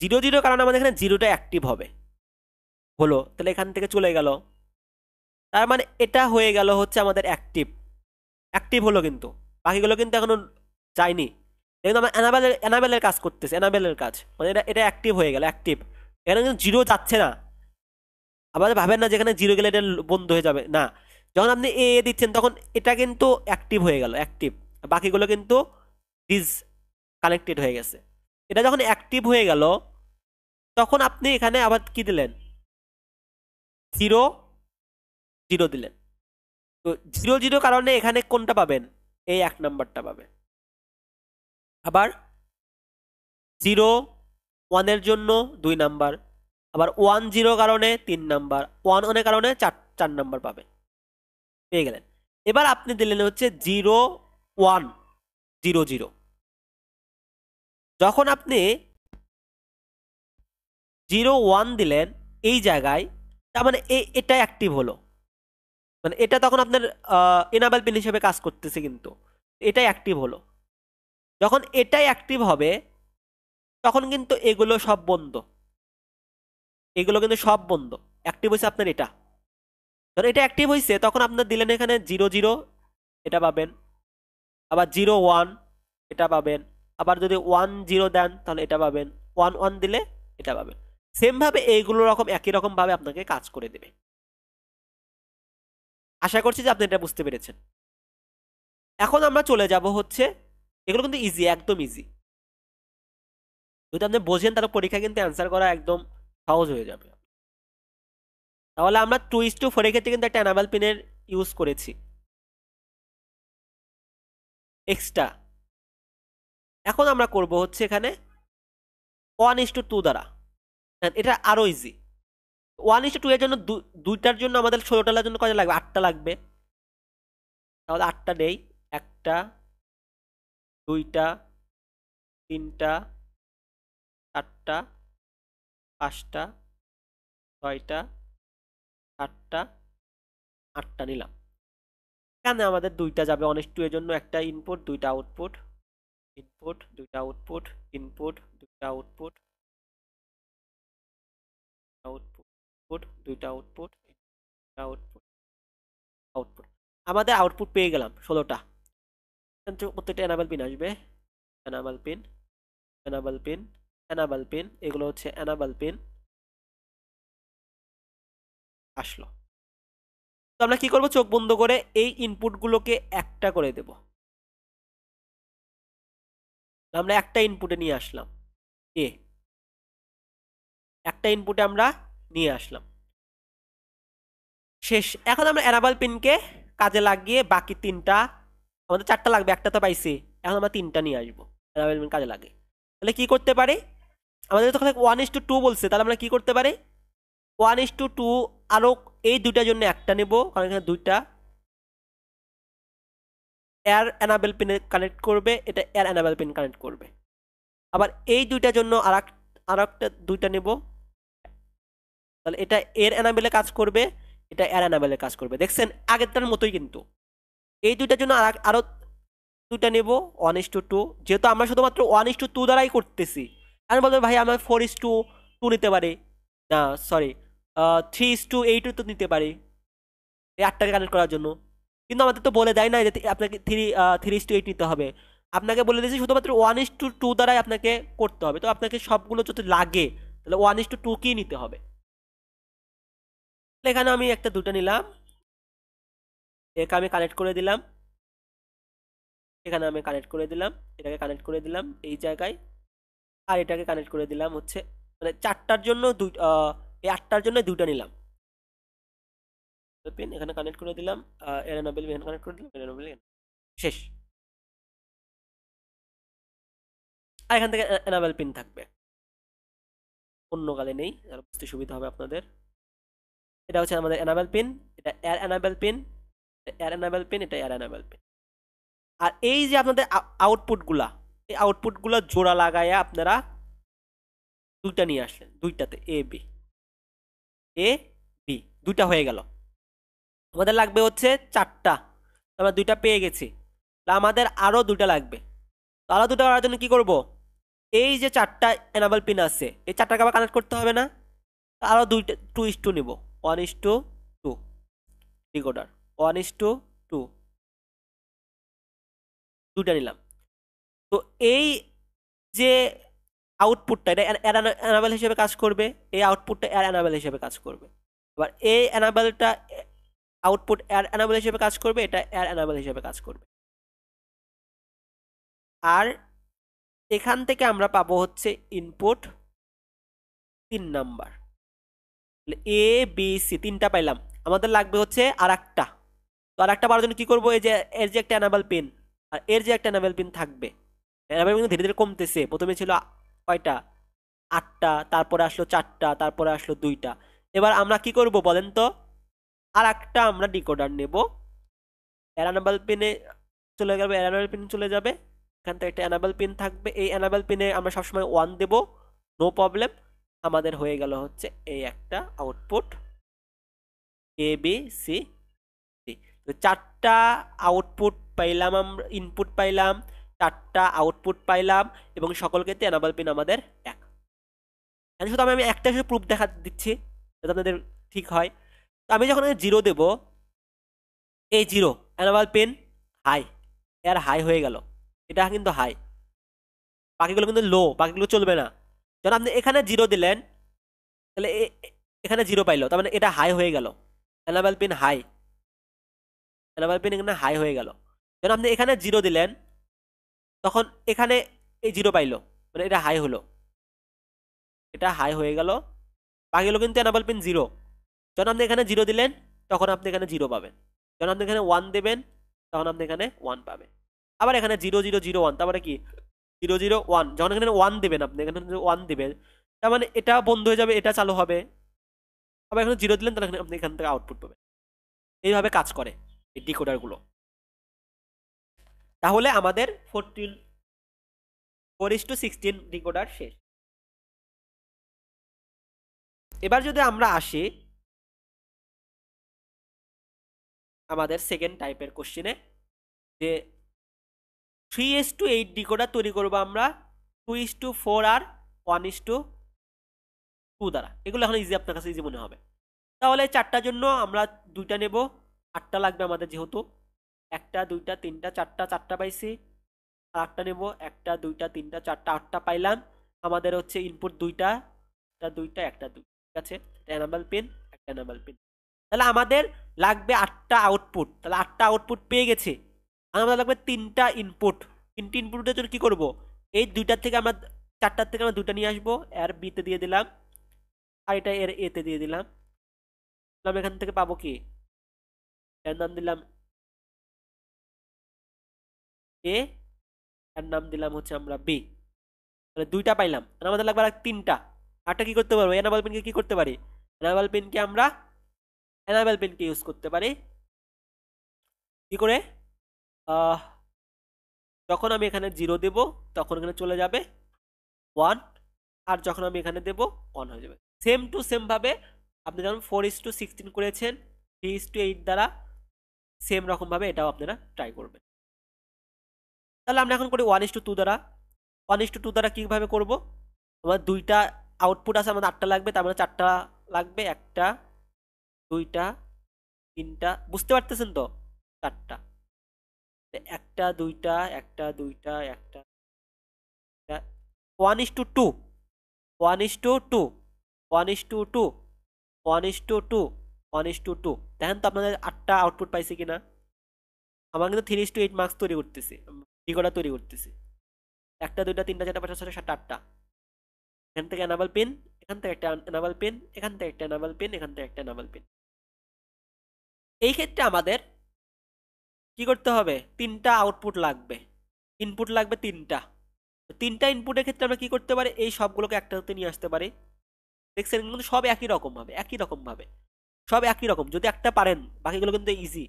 Speaker 1: জিরো জিরো কারণে আমাদের এখানে জিরোটা অ্যাক্টিভ হবে, হলো, তাহলে এখান থেকে চলে গেল, তার মানে এটা হয়ে গেল হচ্ছে আমাদের অ্যাক্টিভ, অ্যাক্টিভ হলো, কিন্তু বাকিগুলো কিন্তু এখনো যায়নি। কিন্তু আমরা অ্যানাবেলের কাজ করতেছি, অ্যানাবেলের কাজ মানে এটা এটা অ্যাক্টিভ হয়ে গেল, অ্যাক্টিভ। এখানে কিন্তু জিরো যাচ্ছে না, আবার ভাবেন না যেখানে জিরো গেলে এটা বন্ধ হয়ে যাবে না। যখন আপনি এ দিচ্ছেন তখন এটা কিন্তু অ্যাক্টিভ হয়ে গেল, অ্যাক্টিভ, বাকিগুলো কিন্তু ডিস কানেক্টেড হয়ে গেছে। এটা যখন অ্যাক্টিভ হয়ে গেল তখন আপনি এখানে আবার কি দিলেন, জিরো জিরো দিলেন। তো জিরো জিরো কারণে এখানে কোনটা পাবেন, এই 1 নাম্বারটা পাবেন। আবার জিরো ওয়ানের জন্য 2 নাম্বার, আবার 1 0 কারণে 3 নাম্বার, 1 1 কারণে চার নাম্বার পাবেন, পেয়ে গেলেন। এবার আপনি দিলেন হচ্ছে 0 1 0 0। যখন আপনি 0 1 দিলেন এই জায়গায়, তার মানে এটা অ্যাক্টিভ হলো, মানে এটা তখন আপনার এনাবেল পিন হিসেবে কাজ করতেছে, কিন্তু এটাই অ্যাক্টিভ হলো। যখন এটাই অ্যাক্টিভ হবে তখন কিন্তু এগুলো সব বন্ধ, এগুলো কিন্তু সব বন্ধ, অ্যাক্টিভ হয়েছে আপনার এটা। ধর এটা অ্যাক্টিভ হয়েছে তখন আপনার দিলেন এখানে 0 0, এটা পাবেন, আবার 0 1 এটা পাবেন, আবার যদি 1 0 দেন তাহলে এটা পাবেন, 1 1 দিলে এটা পাবেন। সেম ভাবে এইগুলো রকম একই রকম ভাবে আপনাকে কাজ করে দেবে। আশা করছি যে আপনি এটা বুঝতে পেরেছেন। এখন আমরা চলে যাব হচ্ছে, এগুলো কিন্তু ইজি, একদম ইজি, যদি আপনি বোঝেন তাহলে পরীক্ষা কিন্তু অ্যান্সার করা একদম সহজ হয়ে যাবে। তাহলে আমরা 2:4 ক্ষেত্রে কিন্তু একটা এনাবেল পিনের ইউজ করেছি এক্সট্রা। এখন আমরা করব হচ্ছে এখানে 1:2 দ্বারা, এটা আরো ইজি। 1:2 এর জন্য দুইটার জন্য আমাদের 16টার জন্য কয়টা লাগবে, 8টা লাগবে। তাহলে 8টা নেই, 1টা 2টা 3টা 4টা 5টা 6টা 7টা 8টা নিলাম। এখানে আমাদের 2টা যাবে 1:2 এর জন্য, একটা ইনপুট 2টা আউটপুট, ইনপুট 2টা আউটপুট, ইনপুট 2টা আউটপুট, আউটপুট 2টা আউটপুট, আউটপুট, আউটপুট। আমাদের আউটপুট পেয়ে গেলাম 16টা। প্রত্যেকটা এনাবেল পিন আসবে, enable pin, enable pin, enable pin, এগুলো হচ্ছে এনাবেল পিন আসলো। তো আমরা কি করব, চোখ বন্ধ করে এই ইনপুটগুলোকে একটা করে দেব। আমরা একটা ইনপুটে নিয়ে আসলাম, এ একটা ইনপুটে আমরা নিয়ে আসলাম, শেষ। এখন আমরা এনাবেল পিনকে কাজে লাগিয়ে বাকি 3টা, আমাদের 4টা লাগবে, একটা তো পাইছি, এখন আমরা 3টা নিয়ে আসবো এনাবেল পিন কাজে লাগে। তাহলে কি করতে পারি, আমাদের তো 1:2 বলছে, তাহলে আমরা কি করতে পারি, 1:2 আরো এই দুইটার জন্য একটা নেব, কারণ এখানে 2টা এয়ার এনাবেল পিনে কানেক্ট করবে, এটা এয়ার এনাবেল পিন কানেক্ট করবে। আবার এই দুইটার জন্য আর একটা 2টা নেব, তাহলে এটা এর এনাবেলে কাজ করবে, এটা এয়ার এনাবেলে কাজ করবে। দেখছেন আগেরটার মতোই, কিন্তু এই দুইটার জন্য আরো 2টা নেব 1:2, যেহেতু আমরা শুধুমাত্র 1:2 দ্বারাই করতেছি। আমি বলবো ভাই আমার 4:2 নিতে পারি, না সরি 3:8 তো নিতে পারি এই 8টাকে কানেক্ট করার জন্য, কিন্তু আমাদের তো বলে দেয় না যে আপনাকে 3:8 নিতে হবে। আপনাকে বলে দিয়েছি শুধুমাত্র 1:2 দ্বারাই আপনাকে করতে হবে। তো আপনাকে সবগুলো যদি লাগে তাহলে 1:2 কেই নিতে হবে। এখানে আমি একটা 2টা নিলাম, একে আমি কানেক্ট করে দিলাম, এখানে আমি কানেক্ট করে দিলাম, এটাকে কানেক্ট করে দিলাম এই জায়গায়, আর এটাকে কানেক্ট করে দিলাম হচ্ছে, মানে 4টার জন্য এই 8টার জন্য 2টা নিলাম পিন, এখানে কানেক্ট করে দিলাম, এনাবেল এখানে কানেক্ট করে দিলাম, এনাবেল শেষ। আর এখান থেকে এনাবেল পিন থাকবে, অন্য কালে নেই, বুঝতে সুবিধা হবে আপনাদের। এটা হচ্ছে আমাদের এনাবেল পিন, এটা এয়ার এনাবেল পিন, এয়ার এনাবেল পিন, এটা এয়ার এনাবেল পিন। আর এই যে আপনাদের আউটপুটগুলা, এই আউটপুটগুলো জোড়া লাগাইয়া আপনারা 2টা নিয়ে আসলেন, 2টাতে এ বি, এ বি 2টা হয়ে গেল। আমাদের লাগবে হচ্ছে 4টা, আমরা 2টা পেয়ে গেছি, আমাদের আরো 2টা লাগবে। তো আরো 2টা করার জন্য কি করব, এই যে 4টা এনাবল পিন আছে, এই 4টাকে আবার কানেক্ট করতে হবে না? আরো 2:2 নিব, 1:2 ডিকোডার, 1:2 দুইটা নিলাম। তো এই যে আউটপুটটা, এটা অ্যানাবেল হিসেবে কাজ করবে, এই আউটপুটটা এর অ্যানাবেল হিসেবে কাজ করবে। এবার এই অ্যানাবেলটা আউটপুট এর অ্যানাবেল হিসেবে কাজ করবে, এটা এর অ্যানাবেল হিসেবে কাজ করবে। আর এখান থেকে আমরা পাবো হচ্ছে input 3 number, A B C 3টা পাইলাম। আমাদের লাগবে হচ্ছে আর একটা। তো আর একটা পাওয়ার জন্য কি করবো, এই যে এর যে একটা অ্যানাবেল পিন আর এর যে একটা অ্যানাবেল পিন থাকবে, অ্যানাবেল পিন ধীরে ধীরে কমতেছে। প্রথমে ছিল কয়টা, 8টা, তারপরে আসলো 4টা, তারপরে আসলো 2টা। এবার আমরা কি করব বলেন তো, আর একটা আমরা ডিকোডার নেব, অ্যানাবেল পিনে চলে যাবে, অ্যানাবেল পিন চলে যাবে, এখান থেকে একটা অ্যানাবেল পিন থাকবে, এই অ্যানাবেল পিনে আমরা সবসময় 1 দেব, নো প্রবলেম। আমাদের হয়ে গেল হচ্ছে এই একটা output A B C D. তো 4টা আউটপুট পাইলাম, আমরা ইনপুট পাইলাম, 4টা আউটপুট পাইলাম, এবং সকল ক্ষেত্রে অ্যানাবেল পিন আমাদের 1। এখন শুধু আমি একটা শুধু প্রুফ দেখা দিচ্ছি যাতে আপনাদের ঠিক হয়। তো আমি যখন 0 দেব, এই 0 অ্যানাবেল পিন হাই, এর হাই হয়ে গেল, এটা কিন্তু হাই, বাকিগুলো কিন্তু লো, বাকিগুলো চলবে না। যখন আপনি এখানে 0 দিলেন, তাহলে এখানে 0 পাইলো, তার মানে এটা হাই হয়ে গেল, enable pin high, enable pin এখানে হাই হয়ে গেল। যখন আপনি এখানে 0 দিলেন, তখন এখানে এই 0 পাইলো, মানে এটা হাই হলো, এটা হাই হয়ে গেল, বাকিগুলো কিন্তু অ্যানাবেল পিন 0। যখন আপনি এখানে 0 দিলেন, তখন আপনি এখানে 0 পাবেন। যখন আপনি এখানে 1 দেবেন, তখন আপনি এখানে 1 পাবেন। আবার এখানে 0 0 0 1, তারপরে কি 0 0 1, যখন এখানে 1 দেবেন, আপনি এখানে 1 দেবেন, তার মানে এটা বন্ধ হয়ে যাবে, এটা চালু হবে। আবার এখানে 0 দিলেন, তাহলে আপনি এখান থেকে আউটপুট পাবেন। এইভাবে কাজ করে এই ডিকোডার গুলো। তাহলে আমাদের 4:16 ডিকোডার শেষ। এবার যদি আমরা আসি আমাদের সেকেন্ড টাইপের কোশ্চেনে, যে 3:8 ডিকোডার তৈরি করবো আমরা 2:4 আর 1:2 দ্বারা। এগুলো এখন ইজি, আপনার কাছে ইজি মনে হবে। তাহলে 4টার জন্য আমরা 2টা নেব, 8টা লাগবে আমাদের, যেহেতু 1টা 2টা 3টা 4টা, 4টা পাইছি। আর 8টা নেব, 1টা 2টা 3টা 4টা, 8টা পাইলাম। আমাদের হচ্ছে ইনপুট 2টা, একটা 2টা একটা 2, ঠিক আছে, একটা এনাবেল পিন, একটা এনাবেল পিন। তাহলে আমাদের লাগবে 8টা আউটপুট, তাহলে 8টা আউটপুট পেয়ে গেছে। আমাদের লাগবে 3টা ইনপুট। 3টে ইনপুটের জন্য কি করব, এই 2টার থেকে আমরা 4টার থেকে আমরা 2টা নিয়ে আসবো, এর বিতে দিয়ে দিলাম, আর এটা এর এতে দিয়ে দিলাম। তাহলে এখান থেকে পাবো কি, এর নাম দিলাম এ, এর নাম দিলাম হচ্ছে আমরা বি। তাহলে 2টা পাইলাম, আর আমাদের লাগবে আর 3টা। আরটা কি করতে পারবো, এনাবেল পিনকে কি করতে পারি, এনাবেল পিনকে আমরা এনাবেল পিনকে ইউজ করতে পারি কি করে, আহ যখন আমি এখানে 0 দেব, তখন এখানে চলে যাবে 1, আর যখন আমি এখানে দেব 1 হয়ে যাবে। সেম টু সেম ভাবে আপনি যেমন 4:16 করেছেন 3:8 দ্বারা, সেম রকম ভাবে এটাও আপনারা ট্রাই করবেন। তাহলে আমরা এখন করি 1:2 দ্বারা। 1:2 দ্বারা কিভাবে করব, আমার 2টা আউটপুট আছে, আমাদের 8টা লাগবে, তার মানে 4টা লাগবে, 1টা 2টা 3টা, বুঝতে পারতেছেন তো, 4টা, 1টা 2টা 1টা 2টা 1টা 1:2 1:2 1:2 1:2 1:2। দেখেন তো আপনাদের 8টা আউটপুট পাইছে কিনা। আমার কিন্তু 3:8 মার্কস তৈরি করতেছি, ডিকোডার তৈরি করতেছি। 1টা 2টা 3টা 4টা 5টা 6টা 7টা 8টা, এখান থেকে এনাবেল পিন, এখান থেকে একটা এনাবেল পিন, এখান থেকে একটা এনাবেল পিন, এখান থেকে একটা এনাবেল পিন। এই ক্ষেত্রে আমাদের কি করতে হবে, 3টা আউটপুট লাগবে, ইনপুট লাগবে 3টা। 3টা ইনপুটের ক্ষেত্রে আমরা কি করতে পারি, এই সবগুলোকে একটাতে নিয়ে আসতে পারি। দেখছেন কিন্তু সব একই রকম ভাবে, একই রকম ভাবে, সব একই রকম। যদি একটা পারেন, বাকিগুলো কিন্তু ইজি।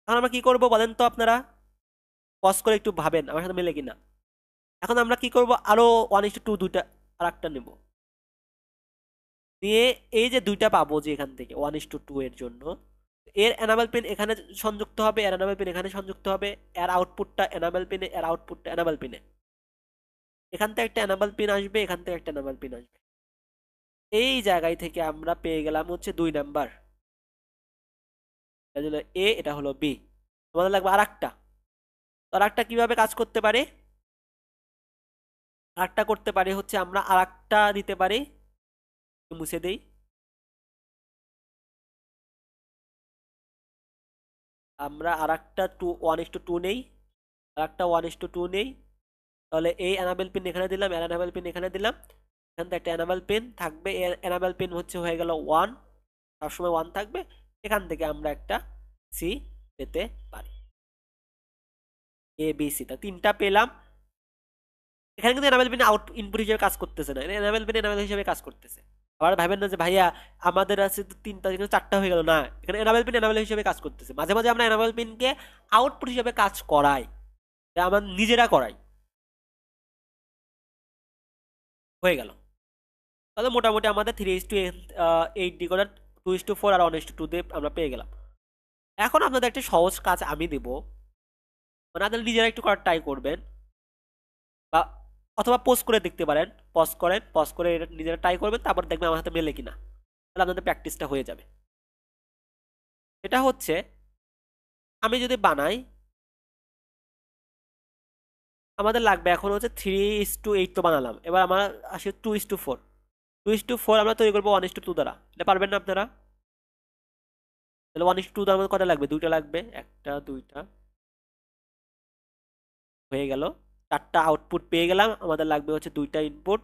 Speaker 1: এখন আমরা কি করব বলেন তো আপনারা, পজ করে একটু ভাবেন আমার সাথে মেলে কিনা। এখন আমরা কি করব, আরো 1:2 দুইটা আর একটা নেব, নিয়ে এই যে 2টা পাবো যে এখান থেকে 1:2 এর জন্য, এর এনাবেল পিন এখানে সংযুক্ত হবে, এর এনাবেল পিন এখানে সংযুক্ত হবে, এর আউটপুটটা এনাবেল পিনে, এর আউটপুটটা এনাবেল পিনে। এখান থেকে একটা এনাবল পিন আসবে, এখান থেকে একটা এনাবল পিন আসবে। এই জায়গায় থেকে আমরা পেয়ে গেলাম হচ্ছে 2 নাম্বার। এটা হলো এ, এটা হলো বি। আমাদের লাগবে আরেকটা। তো আরেকটা কিভাবে কাজ করতে পারে? আরেকটা করতে পারি হচ্ছে আমরা আরেকটা দিতে পারি, মুছে দেই। আমরা আরেকটা 1:2 নেই, আরেকটা 1:2 নেই। তাহলে এই এনাবেল পিন এখানে দিলাম, এনাবেল পিন এখানে দিলাম। এখান থেকে একটা এনাবেল পিন থাকবে, এনাবেল পিন হচ্ছে হয়ে গেল 1, সবসময় 1 থাকবে। এখান থেকে আমরা একটা সি পেতে পারি, এ বি সি, তা 3টা পেলাম। এখানে কিন্তু এনাবেল পিন আউট ইনপুট হিসেবে কাজ করতেছে না, এনাবেল পিন এনাবেল হিসেবে কাজ করতেছে। আবার ভাবেন না যে ভাইয়া আমাদের আছে তো 3টা, কিন্তু 4টা হয়ে গেল না, এখানে এনাবেল পিন এনাবেল হিসেবে কাজ করতেছে। মাঝে মাঝে আমরা এনাবেল পিনকে আউটপুট হিসেবে কাজ করাই, এটা আমরা নিজেরা করাই। হয়ে গেল। তাহলে মোটামুটি আমাদের 3:8 ডিকোডার, 2:4 আর 1:2 দিয়ে আমরা পেয়ে গেলাম। এখন আপনাদের একটা সহজ কাজ আমি দেব, মানে আপনারা নিজেরা একটু করার ট্রাই করবেন, বা অথবা পোস্ট করে দেখতে পারেন। পজ করে এটা নিজেরা ট্রাই করবেন, তারপর দেখবেন আমার হাতে মেলে কিনা। তাহলে আপনাদের প্র্যাকটিসটা হয়ে যাবে। এটা হচ্ছে, আমি যদি বানাই, আমাদের লাগবে এখন হচ্ছে 3:8 তো বানালাম, এবার আমার আসে 2:4। 2:4 আমরা তৈরি করবো 1:2 দ্বারা। এটা পারবেন না আপনারা? তাহলে 1:2 দ্বারা আমাদের কটা লাগবে? 2টা লাগবে, একটা, দুইটা, হয়ে গেল। 4টা আউটপুট পেয়ে গেলাম। আমাদের লাগবে হচ্ছে 2টা ইনপুট।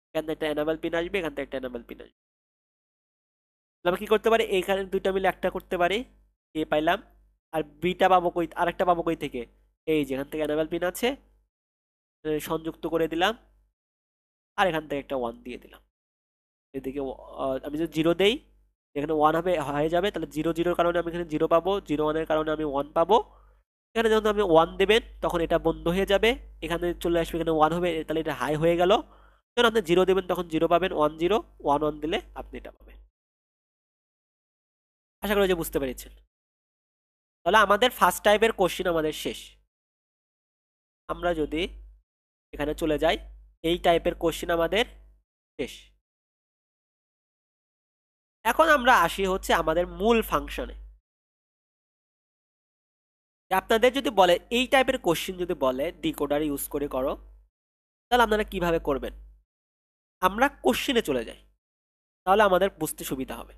Speaker 1: এখান থেকে একটা এনাবেল পিন আসবে, এখান থেকে একটা এনাবেল পিন আসবে। তাহলে আমরা কি করতে পারি? এখানে 2টা মিলে একটা করতে পারি, এ পাইলাম। আর বিটা পাবো কই, আরেকটা পাবো কই থেকে? এই যে এখান থেকে এনাবেল পিন আছে, সংযুক্ত করে দিলাম। আর এখান থেকে একটা 1 দিয়ে দিলাম। এদিকে আমি যদি 0 দেই, এখানে 1 হবে, হয়ে যাবে। তাহলে 0 0 কারণে আমি এখানে 0 পাবো, 0 1 এর কারণে আমি 1 পাবো। এখানে যখন আপনি 1 দেবেন তখন এটা বন্ধ হয়ে যাবে, এখানে চলে আসবে, এখানে 1 হবে, তাহলে এটা হাই হয়ে গেল। যখন আপনি 0 দেবেন তখন 0 পাবেন, 1 0, 1 1 দিলে আপনি এটা পাবেন। আশা করি যে বুঝতে পেরেছেন। তাহলে আমাদের ফার্স্ট টাইপের কোশ্চিন আমাদের শেষ। আমরা যদি এখানে চলে যাই, এই টাইপের কোশ্চিন আমাদের শেষ। এখন আমরা আসি হচ্ছে আমাদের মূল ফাংশনে। আপনাদের যদি বলে এই টাইপের কোশ্চিন যদি বলে ডিকোডার ইউজ করে করো, তাহলে আপনারা কিভাবে করবেন? আমরা কোশ্চিনে চলে যাই, তাহলে আমাদের বুঝতে সুবিধা হবে।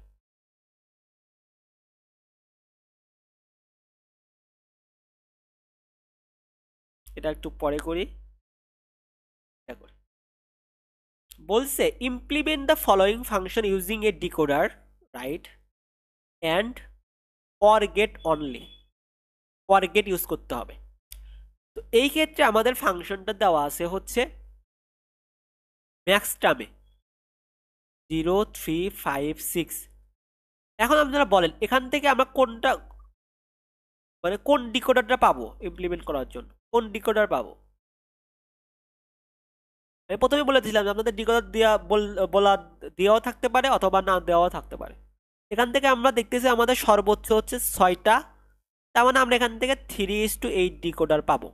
Speaker 1: এটা একটু পরে করি। এটা করি। বলছে implement the following function using a decoder, right, and or gate only. Or gate use করতে হবে। তো এই ক্ষেত্রে আমাদের ফাংশনটা দেওয়া আছে হচ্ছে ম্যাক্স টার্মে 0 3 5 6। এখন আপনারা বলেন এখান থেকে আমরা কোনটা, মানে কোন ডিকোডারটা পাবো ইমপ্লিমেন্ট করার জন্য, কোন ডিকোডার পাবো? আমি প্রথমে বলেছিলাম যে আপনাদের ডিকোডার দেওয়া বলা দেওয়াও থাকতে পারে অথবা না দেওয়াও থাকতে পারে। এখান থেকে আমরা দেখতেছি আমাদের সর্বোচ্চ হচ্ছে 6টা, তার মানে আমরা এখান থেকে 3:8 ডিকোডার পাবো।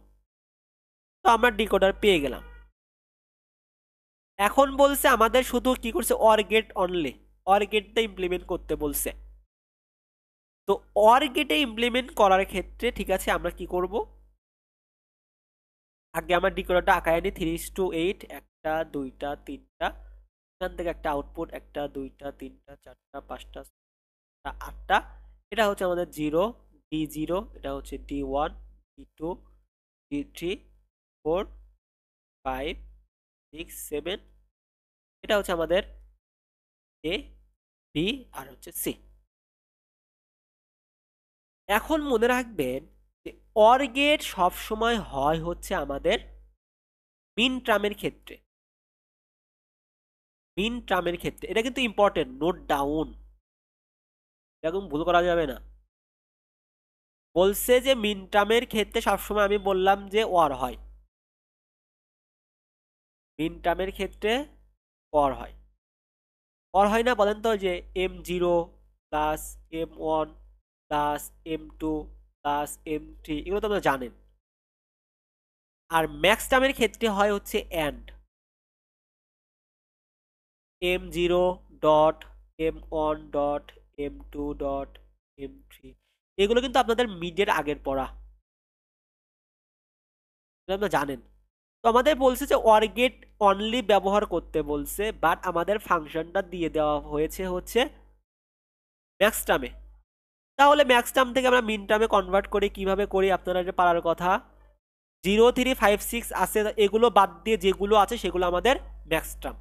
Speaker 1: তো আমরা ডিকোডার পেয়ে গেলাম। এখন বলছে আমাদের শুধু কি করছে, অর গেট অনলি, অর গেটটা ইমপ্লিমেন্ট করতে বলছে। তো অর গেটে ইমপ্লিমেন্ট করার ক্ষেত্রে ঠিক আছে, আমরা কি করব, আগে আমার ডিকোডারটা আঁকায় নি। 3:8, একটা, দুইটা, তিনটা, এখান থেকে একটা আউটপুট, একটা, দুইটা, তিনটা, চারটা, পাঁচটা, 8টা। এটা হচ্ছে আমাদের 0, D0, এটা হচ্ছে D1, D2, D3, 4, 5, 6, 7। এটা হচ্ছে আমাদের এ, বি, আর হচ্ছে সি। এখন মনে রাখবেন যে অর গেট সবসময় হয় হচ্ছে আমাদের মিন টার্মের ক্ষেত্রে। মিন টার্মের ক্ষেত্রে এটা কিন্তু ইম্পর্টেন্ট, নোট ডাউন, এরকম ভুল করা যাবে না। বলছে যে মিন টার্মের ক্ষেত্রে সবসময় আমি বললাম যে অর হয়, মিন টার্মের ক্ষেত্রে অর হয়। অর হয় না বলেন তো, যে M0 plus M1 plus M2 plus M3, এগুলো তো আপনারা জানেন। আর ম্যাক্স টার্মের ক্ষেত্রে হয় হচ্ছে and M0 dot M1 dot M2 dot M3, এগুলো কিন্তু আপনাদের মিডের আগের পড়া, আপনারা জানেন। তো আমাদের বলছে যে অর গেট অনলি ব্যবহার করতে বলছে, বাট আমাদের ফাংশনটা দিয়ে দেওয়া হয়েছে হচ্ছে ম্যাক্স টার্মে। তাহলে ম্যাক্স টার্ম থেকে আমরা মিন টার্মে কনভার্ট করি, কিভাবে করি আপনারা এটা পারার কথা। 0 3 5 6 আছে, এগুলো বাদ দিয়ে যেগুলো আছে সেগুলো আমাদের ম্যাক্স টার্ম।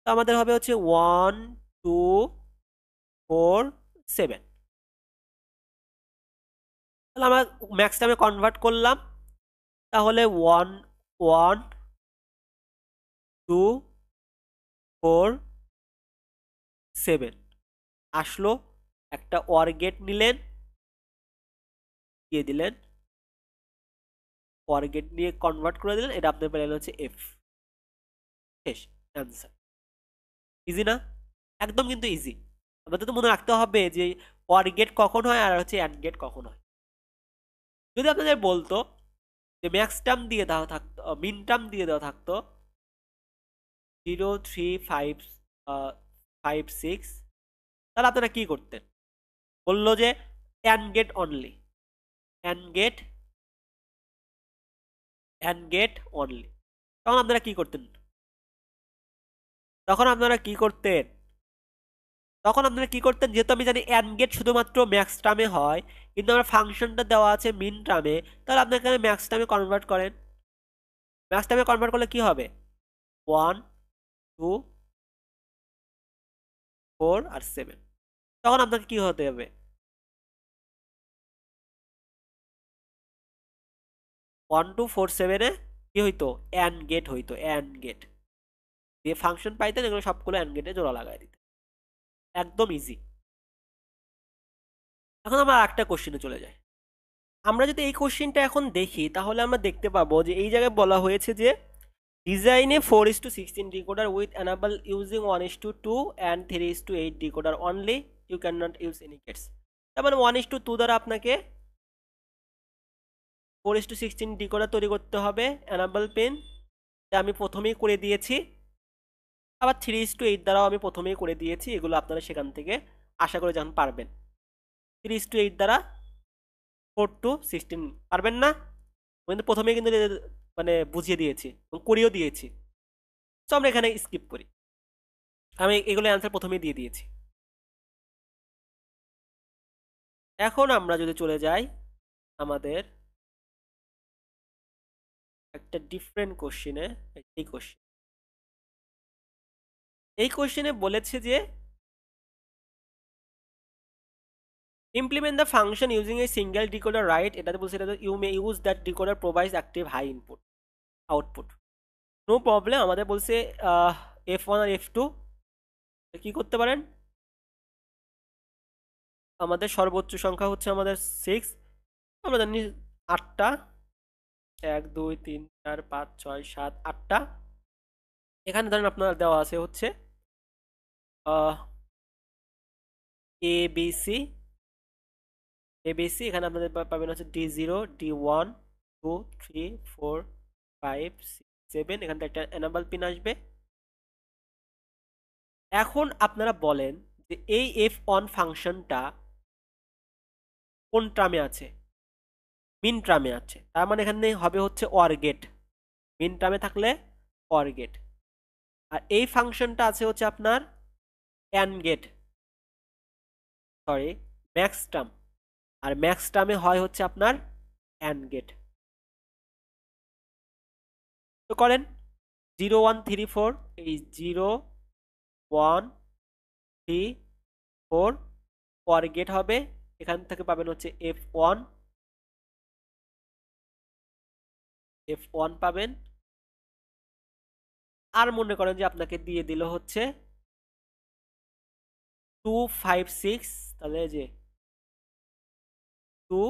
Speaker 1: তো আমাদের হবে হচ্ছে 1 2 4 7। তাহলে আমরা ম্যাক্স টার্মে কনভার্ট করলাম, তাহলে 1 1 2 4 7 আসলো। একটা অর গেট নিলেন, দিয়ে দিলেন, অর গেট নিয়ে কনভার্ট করে দিলেন, এটা আপনার পেলেন হচ্ছে এফ। শেষ, অ্যান্সার। ইজি না? একদম কিন্তু ইজি। আমাদের তো মনে রাখতে হবে যে অর গেট কখন হয় আর হচ্ছে অ্যান্ড গেট কখন হয়। যদি আপনাদের বলতো যে ম্যাক্স টার্ম দিয়ে দেওয়া থাকতো, মিন টার্ম দিয়ে দেওয়া থাকতো 0 3 5 6, তাহলে আপনারা কি করতেন? বললো যে and gate only, and gate, and gate only, তখন আপনারা কি করতেন? তখন আপনারা কি করতেন? তখন আপনারা কি করতেন, যেহেতু আমি জানি অ্যান্ড গেট শুধুমাত্র ম্যাক্স টার্মে হয়, কিন্তু আমার ফাংশনটা দেওয়া আছে মিন টার্মে, তাহলে আপনি এখানে ম্যাক্স টার্মে কনভার্ট করেন। ম্যাক্স টার্মে কনভার্ট করলে কি হবে? 1 2 4 আর 7। তখন আপনাকে কি হতে হবে? 1 2 4 7 এ কি হইতো? অ্যান্ড গেট হইতো, অ্যান্ড গেট দিয়ে ফাংশন পাইতেন, এগুলো সবগুলো অ্যান্ড গেটে জোড়া লাগাই দিতেন। একদম ইজি। এখন আমরা একটা কোশ্চেনে চলে যাই। আমরা যদি এই কোশ্চেনটা এখন দেখি, তাহলে আমরা দেখতে পাবো যে এই জায়গায় বলা হয়েছে যে ডিজাইনে 4:16 decoder with enable using 1:2 and 3:8 decoder only, you can not use any gates. তার মানে 1:2 দ্বারা আপনাকে 4:16 ডিকোডার তৈরি করতে হবে এনাবল পিন, আমি প্রথমেই করে দিয়েছি। আবার 3:8 দ্বারাও আমি প্রথমেই করে দিয়েছি, এগুলো আপনারা সেখান থেকে আশা করে যখন পারবেন। 3:8 দ্বারা 4:16 পারবেন না? কিন্তু প্রথমেই কিন্তু মানে বুঝিয়ে দিয়েছি এবং করিয়েও দিয়েছি। তো আমরা এখানে স্কিপ করি, আমি এগুলো অ্যান্সার প্রথমেই দিয়ে দিয়েছি। এখন আমরা যদি চলে যাই আমাদের একটা ডিফারেন্ট কোশ্চেনে। এই কোশ্চেনে বলেছে যে implement the function using a single decoder, right? এটাতে বলছে এটা you may use that decoder provides active high input output. No problem, আমাদের বলছে F1 আর F2 কি করতে পারেন। আমাদের সর্বোচ্চ সংখ্যা হচ্ছে আমাদের 6, আমরা জানি 8টা, 1 2 3 4 5 6 7 8টা। এখানে ধরেন আপনার দেওয়া আছে হচ্ছে ABC, ABC এখানে আপনাদের পাবেন হচ্ছে D0 D1 2 3 4 5 6 7, এখানে একটা এনাবল পিন আসবে। এখন আপনারা বলেন যে এই F1 ফাংশনটা কোন ট্রামে আছে? মিন ট্রামে আছে, তার মানে এখানে হবে হচ্ছে অর গেট। মিন ট্রামে থাকলে অর গেট। আর এই ফাংশনটা আছে হচ্ছে আপনার and gate, sorry max term, আর ম্যাক্স টার্মে হয় হচ্ছে আপনার অ্যান্ড গেট। তো করেন 0 1 3 4, এই 0 1 3 4 অর গেট হবে, এখান থেকে পাবেন হচ্ছে F1, F1 পাবেন। আর মনে করেন যে আপনাকে দিয়ে দিল হচ্ছে 2 5 6, তাহলে যে 2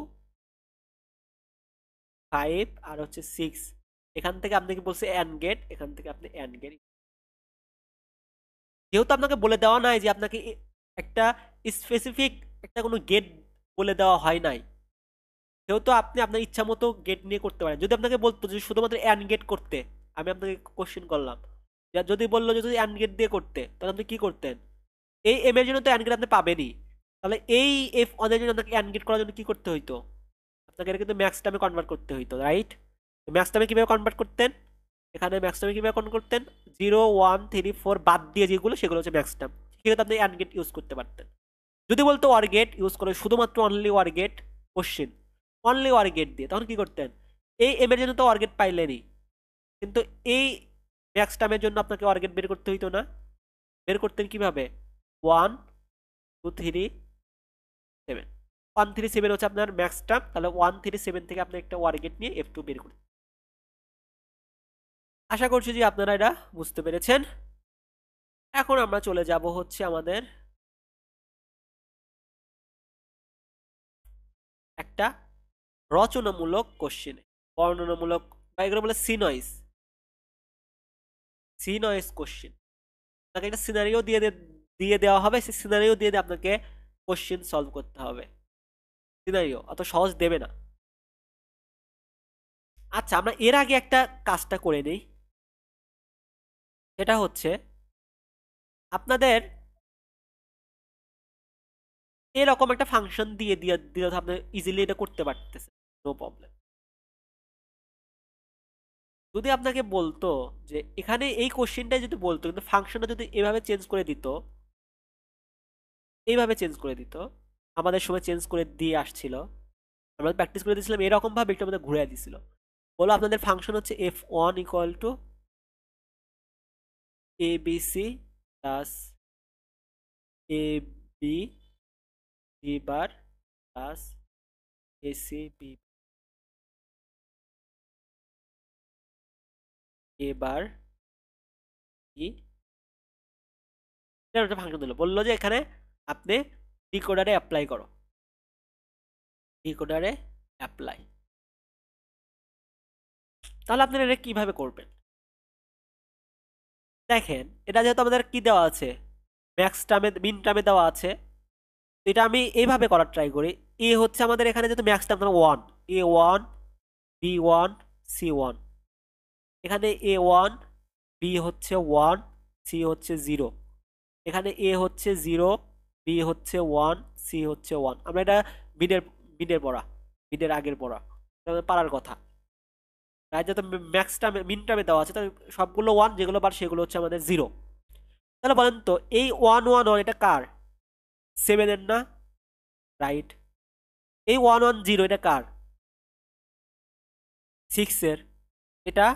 Speaker 1: 5 আর হচ্ছে 6, এখান থেকে আপনাকে বলছে অ্যান্ড গেট, এখান থেকে আপনি অ্যান্ড গেট। যেহেতু আপনাকে বলে দেওয়া নাই যে আপনাকে একটা স্পেসিফিক একটা কোনো গেট বলে দেওয়া হয় নাই, সেহেতু আপনি আপনার ইচ্ছা মতো গেট নিয়ে করতে পারেন। যদি আপনাকে বলতো যে শুধুমাত্র অ্যান্ড গেট করতে, আমি আপনাকে কোশ্চেন করলাম, যদি বললো যে যদি অ্যান্ড গেট দিয়ে করতে, তাহলে আপনি কি করতেন? এই এম এর জন্য তো অ্যান্ড গেট আপনি পাবেনই, তাহলে এই এফ অনের জন্য আপনাকে অ্যান্ড গেট করার জন্য কি করতে হইতো? আপনাকে এটা কিন্তু ম্যাক্স টাইমে কনভার্ট করতে হইতো, রাইট? ম্যাক্স টাইমে কিভাবে কনভার্ট করতেন? এখানে ম্যাক্স টাইমে কিভাবে কনভার্ট করতেন? 0 1 3 4 বাদ দিয়ে যেগুলো, সেগুলো হচ্ছে ম্যাক্স টাইম। সেক্ষেত্রে আপনি অ্যান্ড গেট ইউজ করতে পারতেন। যদি বলতো ওয়ার গেট ইউজ করে, শুধুমাত্র only or gate question, only or gate দিয়ে, তখন কি করতেন? এই এম এর জন্য তো ওয়ার গেট পাইলেনই, কিন্তু এই ম্যাক্স টাইমের জন্য আপনাকে ওয়ার গেট বের করতে হইতো না। বের করতেন কিভাবে? 1 2 3 7, 1 3 7 হচ্ছে আপনার ম্যাক্স টার্ম, তাহলে 1 3 7 থেকে আপনি একটা ওয়ার গেট নিয়ে F2 বের করতেন। আশা করছি যে আপনারা এটা বুঝতে পেরেছেন। এখন আমরা চলে যাব হচ্ছে আমাদের একটা রচনামূলক কোশ্চেনে, বর্ণনামূলক, বা এগুলো বলে সিনয়েস, সিনয়েস কোশ্চেন। আপনাকে একটা সিনারিও দিয়ে দেওয়া হবে, সেই সিনারিও দিয়ে আপনাকে কোশ্চেন সলভ করতে হবে। সিনারিও অত সহজ দেবে না। আচ্ছা, আমরা এর আগে একটা কাজটা করে নেই, সেটা হচ্ছে আপনাদের এরকম একটা ফাংশন দিয়ে দিয়ে দিলে তো আপনি ইজিলি এটা করতে পারতেছেন, নো প্রবলেম। যদি আপনাকে বলতো যে এখানে এই কোশ্চেনটাই যদি বলতো, কিন্তু ফাংশনটা যদি এভাবে চেঞ্জ করে দিত, এইভাবে চেঞ্জ করে দিত, আমাদের সময় চেঞ্জ করে দিয়ে আসছিল, আমরা প্র্যাকটিস করে দিয়েছিলাম এরকম ভাবে, একটু আমাদের ঘুরে দিছিল। বলো আপনাদের ফাংশন হচ্ছে f1 equal to abc plus ab b bar plus ac b a bar b, এটা একটা ফাংশন দিল, বললো যে এখানে আপনি ডিকোডারে অ্যাপ্লাই করো, ডিকোডারে অ্যাপ্লাই। তাহলে আপনারা এটা কিভাবে করবেন? দেখেন, এটা যেহেতু আমাদের কি দেওয়া আছে, ম্যাক্স টার্মে মিন টার্মে দেওয়া আছে, তো এটা আমি এইভাবে করার ট্রাই করি। এ হচ্ছে আমাদের এখানে যেহেতু max term 1, a1 b1 c1, এখানে a1 b হচ্ছে 1 c হচ্ছে 0, এখানে a হচ্ছে 0 b হচ্ছে 1 c হচ্ছে 1। আমরা এটা মিডের মিডের পড়া, মিডের আগের পড়া, এটা আমাদের পারার কথা। তাই যত ম্যাক্স টার্মে মিন টার্মে দেওয়া আছে, তাই সবগুলো 1, যেগুলো বার সেগুলো হচ্ছে আমাদের 0। তাহলে বলেন তো এই 1 1 1 এটা কার? 7 এর না? রাইট। এই 1 1 0 এটা কার? 6 এর। এটা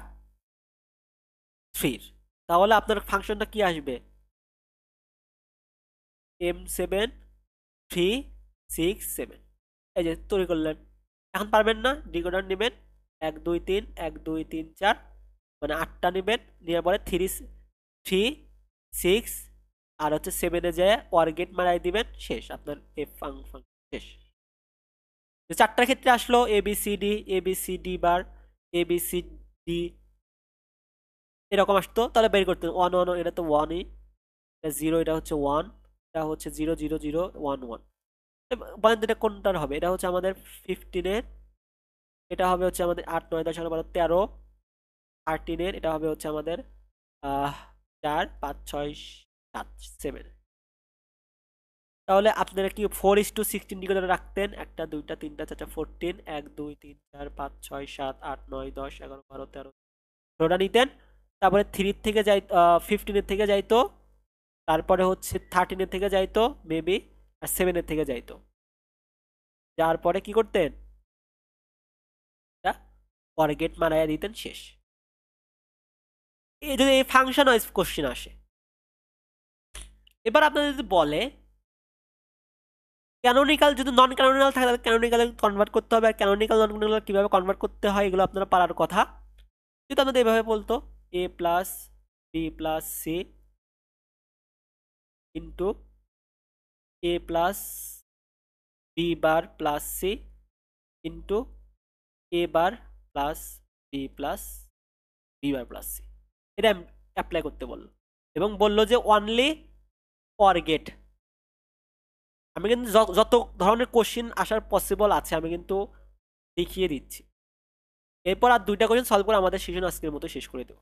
Speaker 1: 3 এর। তাহলে আপনার ফাংশনটা কি আসবে? m7 3 6 7। এই যে তৈরি করলেন। এখন পারবেন না? ডিকোডার নেবেন, 1 2 3 1 2 3 4, মানে 8টা নেবেন, নেওয়ার পরে 3 6 আর হচ্ছে 7 এ যায় ওয়ার গেট মারাই দিবেন, শেষ আপনার এফ ফাংশন শেষ। যে চারটার ক্ষেত্রে আসলো A B C D, A B C D bar, A B C D, এরকম আসতো, তাহলে বের করতে 1 1, এটা তো 1ই, এটা 0, এটা হচ্ছে 1, এটা হচ্ছে 0 0 0 1 1। বলেন তো এটা কোনটার হবে? এটা হচ্ছে আমাদের 15-এর, এটা হবে হচ্ছে আমাদের 8 9 10 11 12 13, 13-এর, এটা হবে হচ্ছে আমাদের 4 5 6 7 7। তাহলে আপনারা কি 4:16 ডিগ্রি রাখতেন? 1টা 2টা 3টা 4টা 14, 1 2 3 4 5 6 7 8 9 10 11 12 13 ষোলোটা নিতেন। তারপরে 3 থেকে যাই, 15-এর থেকে যাইতো, তারপরে হচ্ছে 13-এর থেকে যাইতো মেবি, আর 7-এর থেকে যাইতো। যার পরে কি করতেন? গেট মারাইয়া দিতেন, শেষ। এই যদি এই ফাংশন ওয়াইজ কোশ্চেন আসে, এবার আপনাদের যদি বলে ক্যানোনিক্যাল, যদি নন ক্যানোনিক্যাল থাকে তাহলে ক্যানোনিক্যালে কনভার্ট করতে হবে, আর ক্যানোনিক্যাল নন ক্যানোনিক্যাল কীভাবে কনভার্ট করতে হয় এগুলো আপনারা পারার কথা। যদি আপনাদের এভাবে বলতো a plus b plus c into a plus b bar plus c into a bar plus b plus b bar plus c, এটা অ্যাপ্লাই করতে বললো, এবং বললো যে অনলি অর গেট। আমি কিন্তু যত ধরনের কোশ্চিন আসার পসিবল আছে আমি কিন্তু দেখিয়ে দিচ্ছি। এরপর আর 2টা কোয়েশ্চেন সলভ করে আমাদের সেশন আজকের মতো শেষ করে দেবো।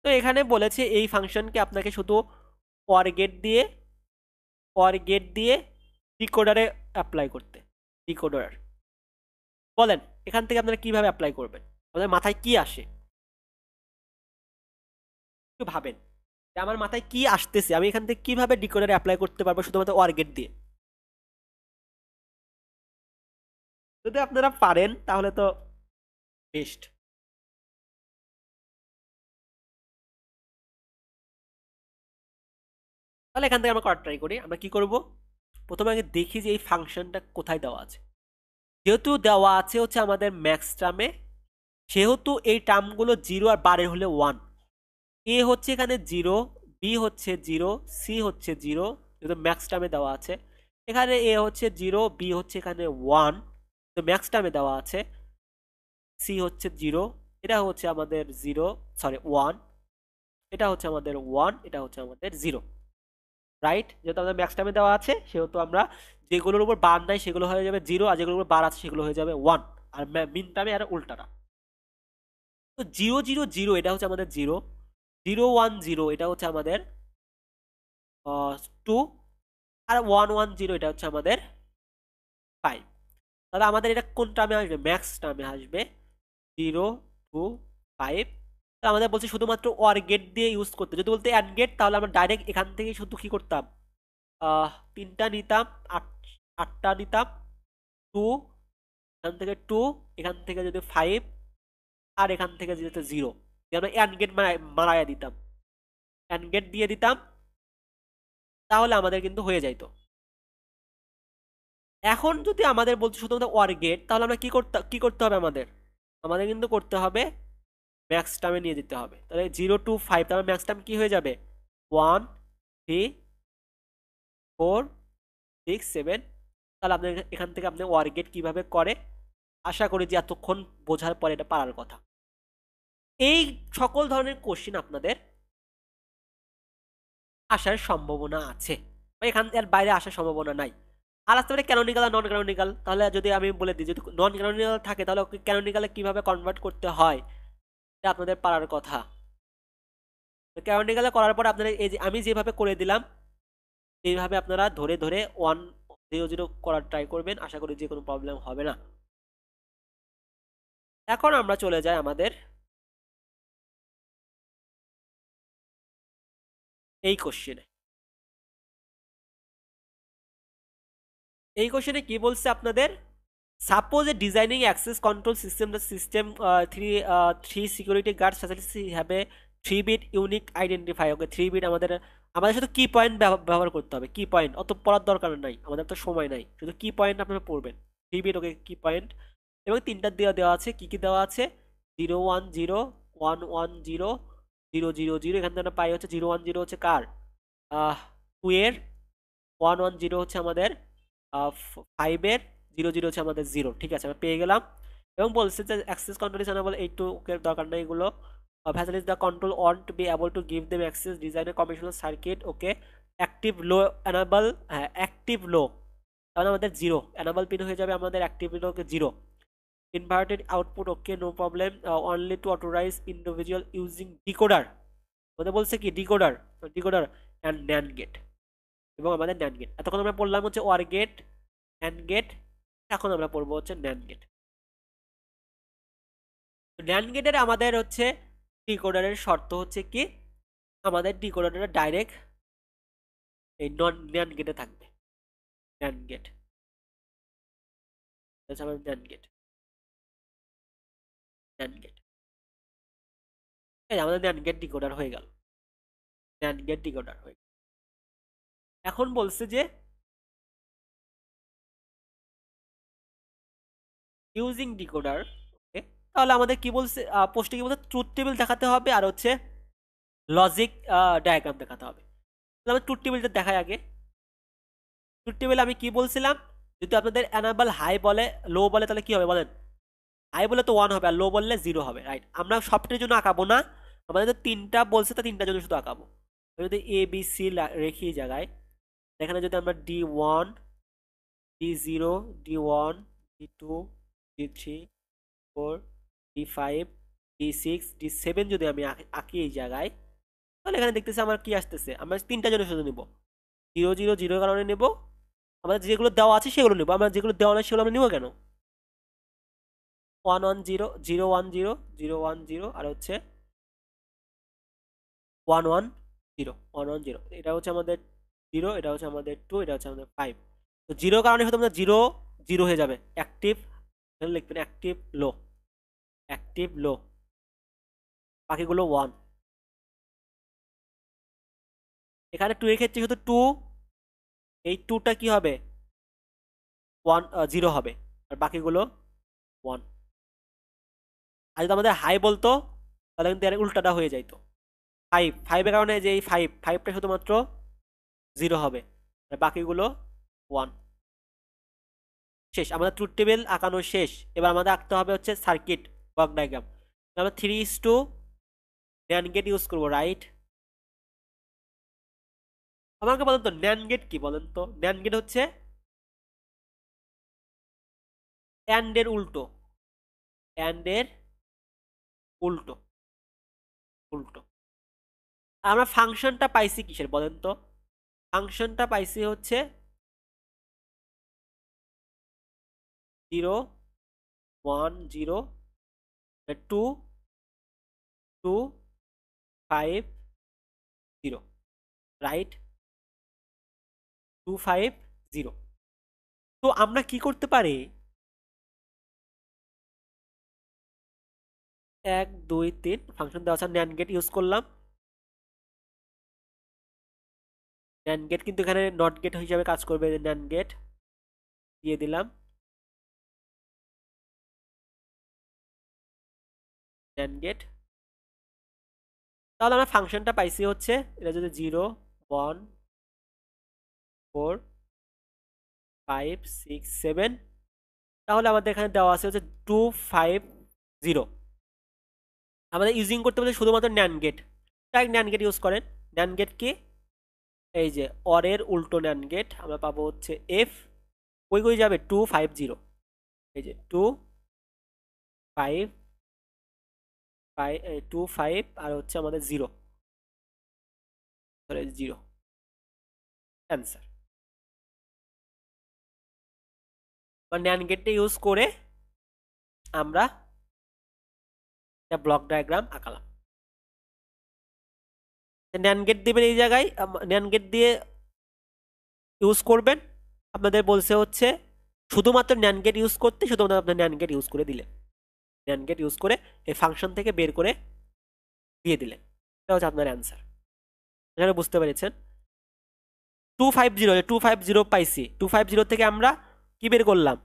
Speaker 1: তো এখানে বলেছে এই ফাংশনকে আপনাকে শুধু অর গেট দিয়ে ডিকোডারে অ্যাপ্লাই করতে। ডিকোডার বলেন এখান থেকে আপনারা কিভাবে অ্যাপ্লাই করবেন, আপনাদের মাথায় কি আসে একটু ভাবেন যে আমার মাথায় কি আসতেছে, আমি এখান থেকে কিভাবে ডিকোডারে অ্যাপ্লাই করতে পারবো শুধুমাত্র অর গেট দিয়ে। যদি আপনারা পারেন তাহলে তো বেস্ট। তাহলে এখান থেকে আমরা করার ট্রাই করি। আমরা কি করব, প্রথমে আগে দেখি যে এই ফাংশনটা কোথায় দেওয়া আছে। যেহেতু দেওয়া আছে হচ্ছে আমাদের ম্যাক্স টার্মে, সেহেতু এই টার্মগুলো 0 আর বারের হলে 1। এ হচ্ছে এখানে 0, বি হচ্ছে 0, সি হচ্ছে 0, যেহেতু ম্যাক্স টার্মে দেওয়া আছে। এখানে এ হচ্ছে 0, বি হচ্ছে এখানে 1, তো ম্যাক্স টার্মে দেওয়া আছে। সি হচ্ছে 0, এটা হচ্ছে আমাদের 0, সরি 1, এটা হচ্ছে আমাদের 1, এটা হচ্ছে আমাদের 0, রাইট। যেহেতু আমাদের ম্যাক্স টার্মে দেওয়া আছে সেহেতু আমরা যেগুলোর উপর বার নাই সেগুলো হয়ে যাবে 0, আর যেগুলোর উপর বার আছে সেগুলো হয়ে যাবে 1, আর মিন টার্মে আর উল্টাটা। তো 0 0 0 এটা হচ্ছে আমাদের 0, 0 1 0 এটা হচ্ছে আমাদের 2, আর 1 1 0 এটা হচ্ছে আমাদের 5। তাহলে আমাদের এটা কোন টার্মে আসবে, ম্যাক্স টার্মে আসবে 0 2 5। তাহলে আমাদের বলছে শুধুমাত্র অর গেট দিয়ে ইউজ করতে। যদি বলতে অ্যান্ড গেট তাহলে আমরা ডাইরেক্ট এখান থেকে শুধু কি করতাম, 3টা নিতাম, 8টা নিতাম, 2 এখান থেকে 2, এখান থেকে যদি 5, আর এখান থেকে যেতে 0, আমরা অ্যান্ড গেট মারাইয়া দিতাম, অ্যান্ড গেট দিয়ে দিতাম, তাহলে আমাদের কিন্তু হয়ে যাইতো। এখন যদি আমাদের বলছে শুধুমাত্র অর গেট তাহলে আমরা কি করতে হবে, আমাদের আমাদের কিন্তু করতে হবে ম্যাক্স টার্মে নিয়ে যেতে হবে। তাহলে 0 2 5, তাহলে ম্যাক্স টার্ম কি হয়ে যাবে 1 3 4 6 7। তাহলে আপনার এখান থেকে আপনি অর গেট কিভাবে করে আশা করি যে এতক্ষণ বোঝার পরে এটা পারার কথা। এই সকল ধরনের কোশ্চিন আপনাদের আসার সম্ভাবনা আছে, এখান এর বাইরে আসার সম্ভাবনা নাই। আর আসতে পারে ক্যানোনিক্যাল আর নন ক্যানোনিক্যাল। তাহলে যদি আমি বলে দিই যদি নন ক্যানোনিক্যাল থাকে তাহলে ক্যানোনিক্যালে কিভাবে কনভার্ট করতে হয় এটা আপনাদের পারার কথা। ক্যানোনিক্যালে করার পর আপনারা এই যে আমি যেভাবে করে দিলাম এইভাবে আপনারা ধরে ধরে 1 0 0 করার ট্রাই করবেন, আশা করি যে কোনো প্রবলেম হবে না। এখন আমরা চলে যাই আমাদের এই কোশ্চেনে। এই কোশ্চেনে কি বলছে আপনাদের, suppose a designing access control system the system three security guard facility have a 3-bit unique identify. Okay 3-bit আমাদের আমাদের শুধু কি পয়েন্ট ব্যবহার করতে হবে, কি পয়েন্ট অত পড়ার দরকার নাই, আমাদের তো সময় নাই, শুধু কি পয়েন্ট আপনারা পড়বেন 3-bit। ওকে কি পয়েন্ট, এবং তিনটা দেওয়া আছে, কি কি দেওয়া আছে 0 1 0 1 1 0 0 0 0। এখান থেকে আমরা পাই হচ্ছে 0 1 0 হচ্ছে কার 2 এর, 1 1 0 হচ্ছে আমাদের 5 এর, 0 0 হচ্ছে আমাদের 0। ঠিক আছে আমরা পেয়ে গেলাম। এবং বলছে যে অ্যাক্সেস কন্ট্রোল ইজ এনেবল, এইটু ওকে দরকার নেই এগুলো। Facilities the control on to be able to give them access design a combinational circuit. Okay active low enable, হ্যাঁ অ্যাক্টিভ লো, তাহলে আমাদের 0 এনেবল পিন হয়ে যাবে আমাদের অ্যাক্টিভ লোকে 0। Inverted output, okay no problem, only to authorize individual using decoder. ওদের বলছে কি decoder, decoder and nand gate, এবং আমাদের ন্যান্ড গেট। এতক্ষণ আমরা পড়লাম হচ্ছে ওয়ার গেট অ্যান্ড গেট, এখন আমরা পড়বো হচ্ছে ন্যান্ড গেট। ন্যান্ড গেটের আমাদের হচ্ছে ডিকোডারের শর্ত হচ্ছে কি, আমাদের ডিকোডারটা ডাইরেক্ট এই নন ন্যান্ড গেটে থাকবে। ন্যান্ড গেট হচ্ছে আমাদের ন্যান্ড গেট, ন্যান্ড গেট এই আমাদের ন্যান্ড গেট ডিকোডার হয়ে গেল, ন্যান্ড গেট ডিকোডার হয়ে গেল। এখন বলছে যে ইউজিং ডিকোডার, ওকে তাহলে আমাদের কি বলছে পোস্টে কি বলছে ট্রুথ টেবিল দেখাতে হবে আর হচ্ছে লজিক ডায়াগ্রাম দেখাতে হবে। তাহলে আমি ট্রুথ টেবিলটা দেখাই আগে। ট্রুথ টেবিলে আমি কি বলছিলাম, যদি আপনাদের এনাবল হাই বলে লো বলে তাহলে কি হবে বলেন, হাই বলে তো 1 হবে আর লো বললে 0 হবে, রাইট। আমরা সবটির জন্য আঁকাবো না, আমাদের তো তিনটা বলছে তো তিনটার জন্য শুধু আঁকাবো। যদি এ বি সি রেখি জায়গায়, এখানে যদি আমরা D1 D0 D1 D2, D3, 4, D5, D6, D7 যদি আমি আঁকি এই জায়গায়, তাহলে এখানে দেখতেছি আমার কি আসতেছে, আমরা তিনটা জন্য শুধু নিব, 0 0 0 কারণে নেব, আমাদের যেগুলো দেওয়া আছে সেগুলো নেব, আমরা যেগুলো দেওয়া নাই সেগুলো আমরা নিব কেন, 1 1 0 0 1 0 0 1 0 আর হচ্ছে 1 1 0 1 1 0, এটা হচ্ছে আমাদের 0, এটা হচ্ছে আমাদের 2, এটা হচ্ছে আমাদের 5। তো 0 কারণে হয়তো আমাদের 0 0 হয়ে যাবে, অ্যাক্টিভ, এখানে লিখবেন অ্যাক্টিভ লো, অ্যাক্টিভ লো, বাকিগুলো 1। এখানে 2 এর ক্ষেত্রে শুধু 2, এই 2টা কি হবে 1 0 হবে, আর বাকিগুলো 1। আর যদি আমাদের হাই বলতো তাহলে কিন্তু এর উল্টাটা হয়ে যাইতো, 5 5 এর কারণে যে এই 5 5টা শুধুমাত্র 0 হবে, আর বাকিগুলো 1। শেষ, আমাদের ট্রুথ টেবিল আঁকানো শেষ। এবার আমাদের আঁকতে হবে হচ্ছে সার্কিট ব্লক ডায়াগ্রাম। আমরা 3:2 NAND গেট ইউজ করবো, রাইট? আমাকে বলেন তো NAND গেট কি, বলেন তো। NAND গেট হচ্ছে AND এর উল্টো, AND এর উল্টো, উল্টো। আমরা ফাংশনটা পাইছি কিসের বলেন তো, ফাংশনটা পাইছি হচ্ছে 0 1 0 2 2 5 0, রাইট? 2 5 0। তো আমরা কি করতে পারি, 1 2 3 ফাংশন দেওয়া আছে, NAND গেট ইউজ করলাম। NAND গেট কিন্তু এখানে নট গেট হিসাবে কাজ করবে, NAND গেট দিয়ে দিলাম, NAND গেট। তাহলে আমরা ফাংশনটা পাইছি হচ্ছে, এটা যদি 0 1 4 5 6 7, তাহলে আমাদের এখানে দেওয়া আছে হচ্ছে 2 5 0। আমাদের ইউজিং করতে বলে শুধুমাত্র NAND গেট, তাই NAND গেট ইউজ করেন। NAND গেট কি, এই যে অরের উল্টো NAND গেট, আমরা পাবো হচ্ছে এফ, কই যাবে 2 5 0, এই যে 2 5 5 2 5 আর হচ্ছে আমাদের 0, 0 অ্যান্সার। বা NAND গেটটা ইউজ করে আমরা একটা ব্লক ডায়াগ্রাম আঁকালাম। NAND গেট দিবেন এই জায়গায়, NAND গেট দিয়ে ইউজ করবেন। আপনাদের বলছে হচ্ছে শুধুমাত্র NAND গেট ইউজ করতে, শুধুমাত্র আপনার NAND গেট ইউজ করে দিলেন, NAND গেট ইউজ করে এই ফাংশন থেকে বের করে দিয়ে দিলেন, এটা হচ্ছে আপনার অ্যান্সার। এখানে বুঝতে পেরেছেন। 250, 250 পাইছি, 250 থেকে আমরা কি বের করলাম,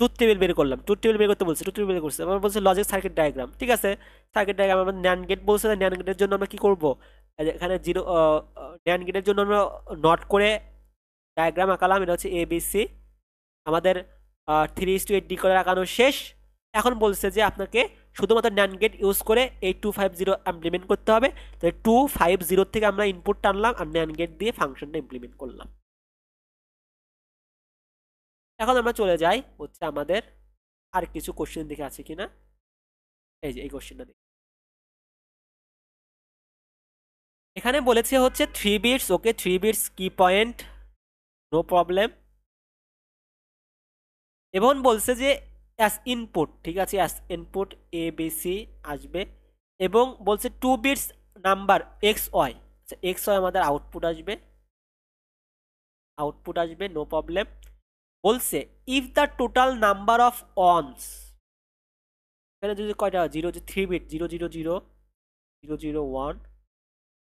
Speaker 1: ট্রুথ টেবিল বের করলাম। ট্রুথ টেবিল বের করতে বলছে, ট্রুথ টেবিল বের করছে, আমরা বলছে লজিক সার্কিট ডায়াগ্রাম, ঠিক আছে। সার্কিট ডায়াগ্রাম আমরা NAND গেট বলছে, NAND গেটের জন্য আমরা কি করব, এখানে 0 NAND গেটের জন্য আমরা নট করে ডায়াগ্রাম আঁকালাম, এটা হচ্ছে ABC। আমাদের 3:8 ডিকোডার আঁকানো শেষ। এখন বলছে যে আপনাকে শুধুমাত্র NAND গেট ইউজ করে এই 250 ইমপ্লিমেন্ট করতে হবে। তাহলে 250 থেকে আমরা ইনপুট টানলাম আর NAND গেট দিয়ে ফাংশনটা ইমপ্লিমেন্ট করলাম। এখন আমরা চলে যাই হচ্ছে আমাদের আর কিছু কোশ্চেন দেখে আছে কিনা। এই যে এই কোশ্চেনটা দেখি, এখানে বলেছে হচ্ছে 3 বিটস, ওকে 3 বিটস কি পয়েন্ট, নো প্রবলেম। এবং বলছে যে অ্যাস ইনপুট, ঠিক আছে, অ্যাস ইনপুট ABC আসবে, এবং বলছে 2 বিটস নাম্বার XY, আচ্ছা XY আমাদের আউটপুট আসবে, আউটপুট আসবে, নো প্রবলেম। বলছে if the total number of অনস, এখানে যদি কয়টা 0, যে 3 বিট 0 0 0 0 0 1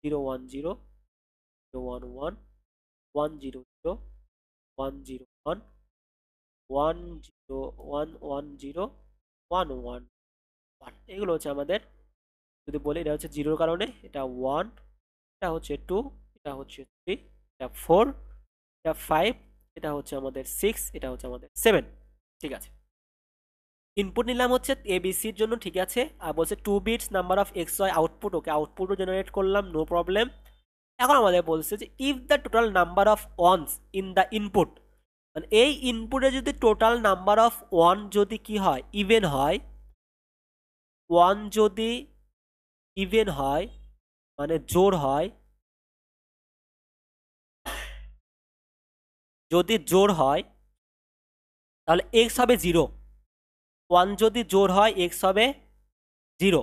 Speaker 1: 0 1 0 0 1 1 1 0 0 1 0 1 1 0 1 1 0 1 1 1, এগুলো হচ্ছে আমাদের, যদি বলি এটা হচ্ছে 0 কারণে এটা 1, এটা হচ্ছে 2, এটা হচ্ছে 3, এটা 4, এটা 5, এটা হচ্ছে আমাদের 6, এটা হচ্ছে আমাদের 7, ঠিক আছে। ইনপুট নিলাম হচ্ছে ABCর জন্য, ঠিক আছে। আর বলছে 2 bits number of XY output, okay আউটপুটও জেনারেট করলাম, নো প্রবলেম। এখন আমাদের বলছে যে if the total number of ones in the input, মানে এই ইনপুটে যদি টোটাল নাম্বার অফ ওয়ান যদি কি হয় ইভেন হয়, ওয়ান যদি ইভেন হয় মানে জোড় হয়, যদি জোড় হয় তাহলে এক্স হবে জিরো। ওয়ান যদি জোড় হয় এক্স হবে zero,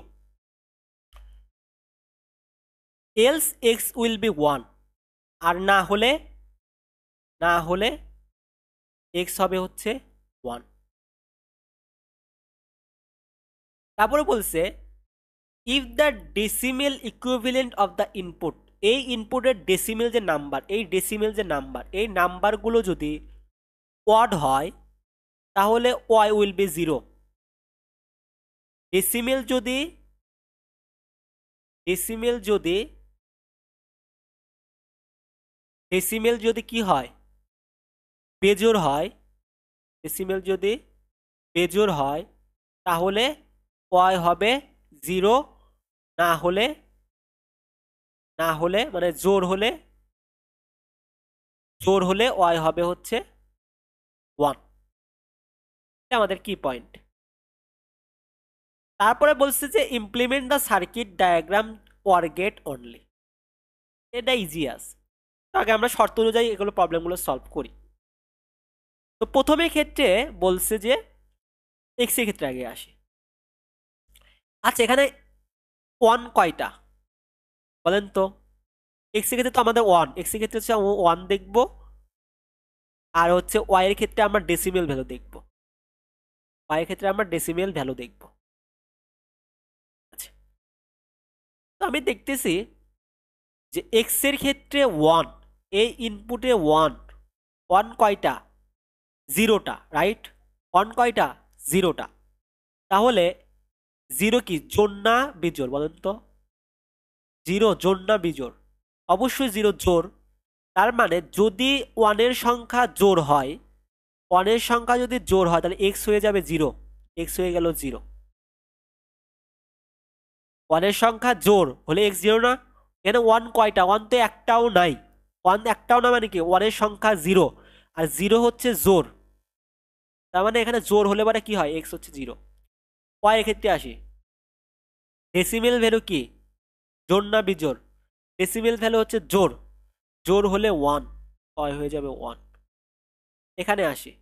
Speaker 1: else x will be one. আর না হলে এক্স হবে হচ্ছে ওয়ান। তারপরে বলছে if the decimal equivalent of the input, এই ইনপুটের ডেসিমেল যে নাম্বার, এই নাম্বারগুলো যদি অড হয় তাহলে why will be zero. Decimal যদি ডেসিমেল যদি ডেসিমেল যদি কি হয় বেজোড় হয়, ডেসিমেল যদি বেজোড় হয় তাহলে ওয়াই হবে জিরো। না হলে মানে জোড় হলে ওয়াই হবে হচ্ছে ওয়ান। এটা আমাদের কি পয়েন্ট। তারপরে বলছে যে implement the circuit diagram or gate only. এটা ইজি আছে, তো আগে আমরা শর্ত অনুযায়ী এগুলো প্রবলেমগুলো সলভ করি। তো প্রথমে ক্ষেত্রে বলছে যে এক্স এর ক্ষেত্রে আগে আসি। আচ্ছা এখানে ওয়ান কয়টা বলেন তো? এক্স এর ক্ষেত্রে তো আমাদের ওয়ান, এক্স এর ক্ষেত্রে হচ্ছে ওয়ান দেখবো, আর হচ্ছে ওয়াই এর ক্ষেত্রে আমরা ডেসিমেল ভ্যালু দেখবো। ওয়াই এর ক্ষেত্রে আমরা ডেসিমেল ভ্যালু দেখবো। আচ্ছা, তো আমি দেখতেছি যে এক্স এর ক্ষেত্রে ওয়ান, এই ইনপুটে ওয়ান, ওয়ান কয়টা? জিরোটা, রাইট? ওয়ান কয়টা? জিরোটা। তাহলে জিরো কি জোড় না বিজোড় বলেন তো? জিরো জোড় না বিজোড়? অবশ্যই জিরো জোড়। তার মানে যদি ওয়ানের সংখ্যা জোড় হয়, ওয়ানের সংখ্যা যদি জোড় হয় তাহলে এক্স হয়ে যাবে জিরো, এক্স হয়ে গেল জিরো। ওয়ানের সংখ্যা জোড় হলে এক্স জিরো না? এখানে ওয়ান কয়টা? ওয়ান তো একটাও নাই। ওয়ান একটাও না মানে কি ওয়ানের সংখ্যা জিরো, আর জিরো হচ্ছে জোড়। তার মানে এখানে জোড় হলে পরে কি হয় এক্স হচ্ছে জিরো। ওয়াই এর ক্ষেত্রে আসি। ডেসিমেল ভ্যালু কি জোড় না বিজোড়? ডেসিমেল ভ্যালু হচ্ছে জোড়, জোড় হলে ওয়ান, ওয়াই হয়ে যাবে ওয়ান। এখানে আসি,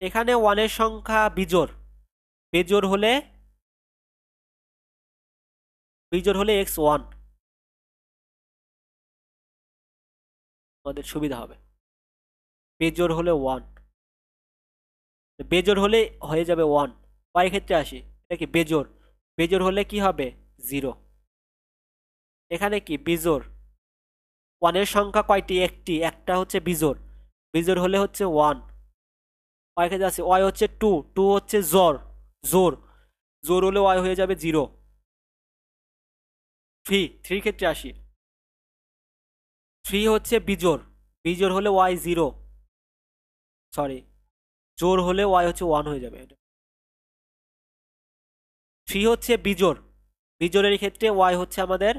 Speaker 1: এখানে ওয়ানের সংখ্যা বিজোড়, বেজোড় হলে এক্স ওয়ান, আমাদের সুবিধা হবে। বেজোড় হলে ওয়ান, বেজোড় হলে হয়ে যাবে ওয়ান। ওয়াই ক্ষেত্রে আসি, এটা কি বেজোড়, বেজোড় হলে কি হবে জিরো। এখানে কি বিজোড়, ওয়ানের সংখ্যা কয়টি? একটি, একটা হচ্ছে বিজোড়, বিজোড় হলে হচ্ছে ওয়ান। ওয়াই ক্ষেত্রে আছে, ওয়াই হচ্ছে টু, টু হচ্ছে জোর, জোর, জোর হলে ওয়াই হয়ে যাবে জিরো। থ্রি, থ্রির ক্ষেত্রে আসি। থ্রি হচ্ছে বিজোড়, বিজোড় হলে ওয়াই জিরো, সরি জোড় হলে ওয়াই হচ্ছে ওয়ান হয়ে যাবে। থ্রি হচ্ছে বিজোড়, বিজোড়ের ক্ষেত্রে ওয়াই হচ্ছে আমাদের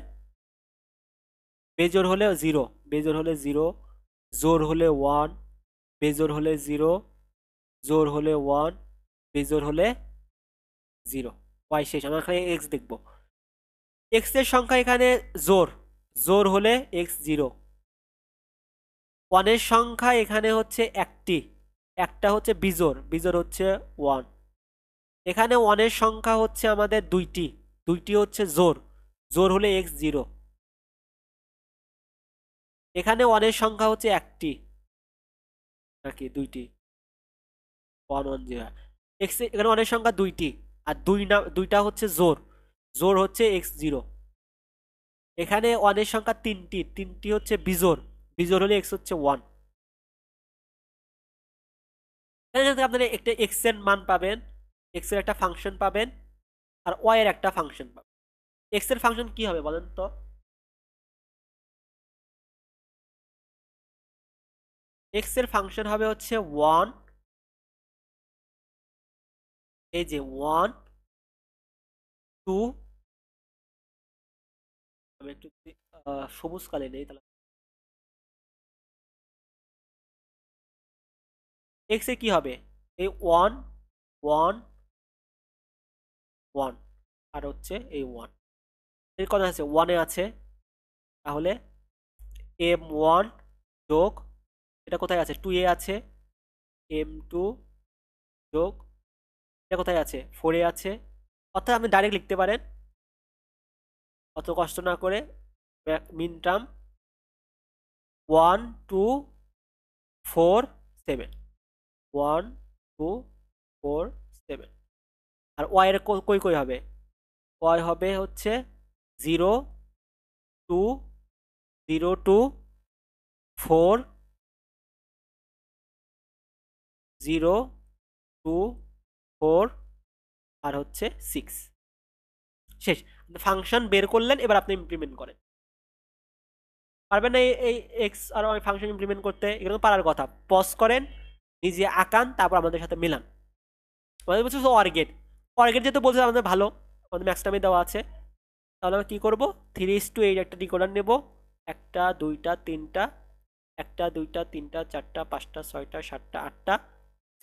Speaker 1: বেজোড় হলে জিরো, বেজোড় হলে জিরো, জোড় হলে ওয়ান, বেজোড় হলে জিরো, জোড় হলে ওয়ান, বেজোড় হলে জিরো। ওয়াই শেষ, আমরা এখানে এক্স দেখবো। এক্স এর সংখ্যা এখানে জোড়, জোড় হলে এক্স জিরো। ওয়ানের সংখ্যা এখানে হচ্ছে একটি, একটা হচ্ছে বিজোড়, বিজোড় হচ্ছে ওয়ান। এখানে ওয়ানের সংখ্যা হচ্ছে আমাদের দুইটি, দুইটি হচ্ছে জোড়, জোড় হলে এক্স জিরো। এখানে ওয়ানের সংখ্যা হচ্ছে একটি নাকি দুইটি, ওয়ান ওয়ান জিরো। এক্স এখানে ওয়ানের সংখ্যা দুইটি, আর দুইটা হচ্ছে জোড়, জোড় হচ্ছে এক্স জিরো। এখানে ওয়ানের সংখ্যা তিনটি, তিনটি হচ্ছে বিজোড়, বিজোড় হলে এক্স হচ্ছে ওয়ান। এখানে থেকে আপনারা একটা এক্স এর মান পাবেন, এক্স এর একটা ফাংশন পাবেন, আর ওয়াই এর একটা ফাংশন পাবেন। এক্স এর ফাংশন কি হবে বলেন তো? এক্স এর ফাংশন হবে হচ্ছে ওয়ান, এই যে ওয়ান, টু, আমি একটু সবুজ কালে নেই তাহলে এক্স এ কি হবে, এই ওয়ান ওয়ান ওয়ান আর হচ্ছে এই ওয়ান, এর কথা আছে ওয়ানে আছে, তাহলে এম ওয়ান যোগ, এটা কোথায় আছে, টু এ আছে, এম টু যোগ, এটা কোথায় আছে, ফোর এ আছে। অর্থাৎ আপনি ডাইরেক্ট লিখতে পারেন অত কষ্ট না করে, minterm one two four seven, one two four seven. আর ওয়াই এর কই কই হবে, ওয়াই হবে হচ্ছে zero two, zero two four, zero two four আর হচ্ছে সিক্স। শেষ, ফাংশন বের করলেন, এবার আপনি ইমপ্লিমেন্ট করেন। পারবেন না এই এক্স আর ওয়াই ফাংশন ইমপ্লিমেন্ট করতে, এগুলো তো পারার কথা। পজ করেন, নিজে আঁকান, তারপর আমাদের সাথে মিলান। আমাদের বলছে অর্গেট, অর্গেট যেহেতু বলছে আমাদের ভালো, আমাদের ম্যাক্স টাইমে দেওয়া আছে, তাহলে আমরা কী করবো, 3:8 একটা ডিকোডার নেব, একটা দুইটা তিনটা, একটা দুইটা তিনটা চারটা পাঁচটা ছয়টা সাতটা আটটা,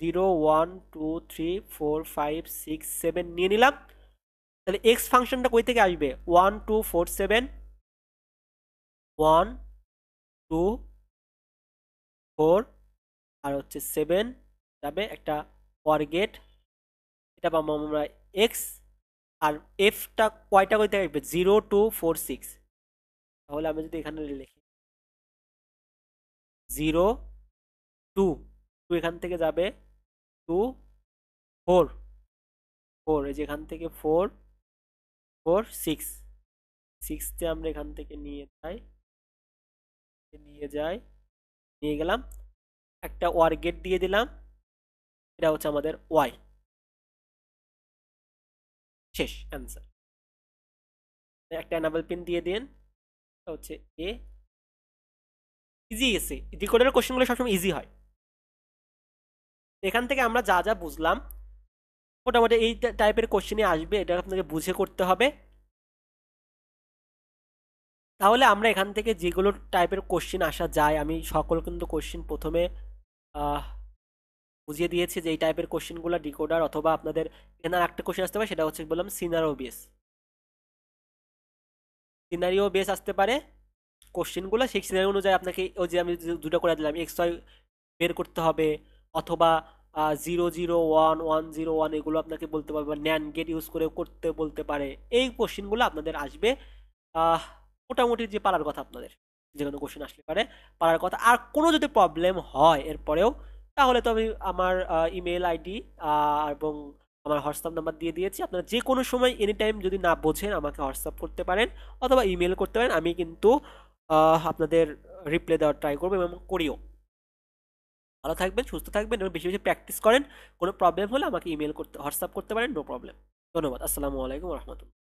Speaker 1: 0 1 2 3 4 5 6 7 নিয়ে নিলাম। তাহলে এক্স ফাংশনটা কই থেকে আসবে, 1 2 4 7, 1 2 4 আর হচ্ছে 7 যাবে একটা অর্গেট, এটা পাবো আমরা এক্স। আর এফটা কয়টা কই থেকে আসবে, 0 2 4 6। তাহলে আমি যদি এখানে লিখি 0 2, 2 এখান থেকে যাবে 2 4 4, এই যে এখান থেকে 4 4 6, 6তে আমরা এখান থেকে নিয়ে গেলাম, একটা ওয়ার গেট দিয়ে দিলাম, এটা হচ্ছে আমাদের ওয়াই। শেষ অ্যান্সার। একটা এনাবেল পিন দিয়ে দিন, এটা হচ্ছে এ। ইজি এসে ডিকোডারের কোশ্চেনগুলো সবসময় ইজি হয়। এখান থেকে আমরা যা যা বুঝলাম মোটামুটি এই টাইপের কোশ্চেনই আসবে, এটা আপনাকে বুঝে করতে হবে। তাহলে আমরা এখান থেকে যেগুলো টাইপের কোশ্চেন আসা যায়, আমি সকল কিন্তু কোশ্চেন প্রথমে বুঝিয়ে দিয়েছি যে এই টাইপের কোশ্চেনগুলো ডিকোডার অথবা আপনাদের এখানে একটা কোশ্চেন আসতে পারে, সেটা হচ্ছে বললাম সিনারিও বেস আসতে পারে কোশ্চেনগুলো, সেই সিনারিও অনুযায়ী আপনাকে ওই যে আমি দুটো করে দিলাম এক্স ওয়াই বের করতে হবে, অথবা 0 0 1 1 0 1 এগুলো আপনাকে বলতে পারবে, বা ন্যান গেট ইউজ করে করতে বলতে পারে। এই কোশ্চেনগুলো আপনাদের আসবে মোটামুটি যে পারার কথা, আপনাদের যে কোনো কোশ্চেন আসলে পারে পারার কথা। আর কোনো যদি প্রবলেম হয় এরপরেও, তাহলে তো আমি আমার ইমেল আইডি এবং আমার হোয়াটসঅ্যাপ নাম্বার দিয়ে দিয়েছি, আপনারা যে কোনো সময় এনি টাইম যদি না বোঝেন আমাকে হোয়াটসঅ্যাপ করতে পারেন অথবা ইমেল করতে পারেন, আমি কিন্তু আপনাদের রিপ্লাই দেওয়ার ট্রাই করবো এবং করিও। ভালো থাকবেন, সুস্থ থাকবেন এবং বেশি বেশি প্র্যাকটিস করেন। কোনো প্রবলেম হলে আমাকে ইমেল করতে হোয়াটসঅ্যাপ করতে পারেন, নো প্রবলেম। ধন্যবাদ, আসসালামু আলাইকুম রহমতুল্লাহ।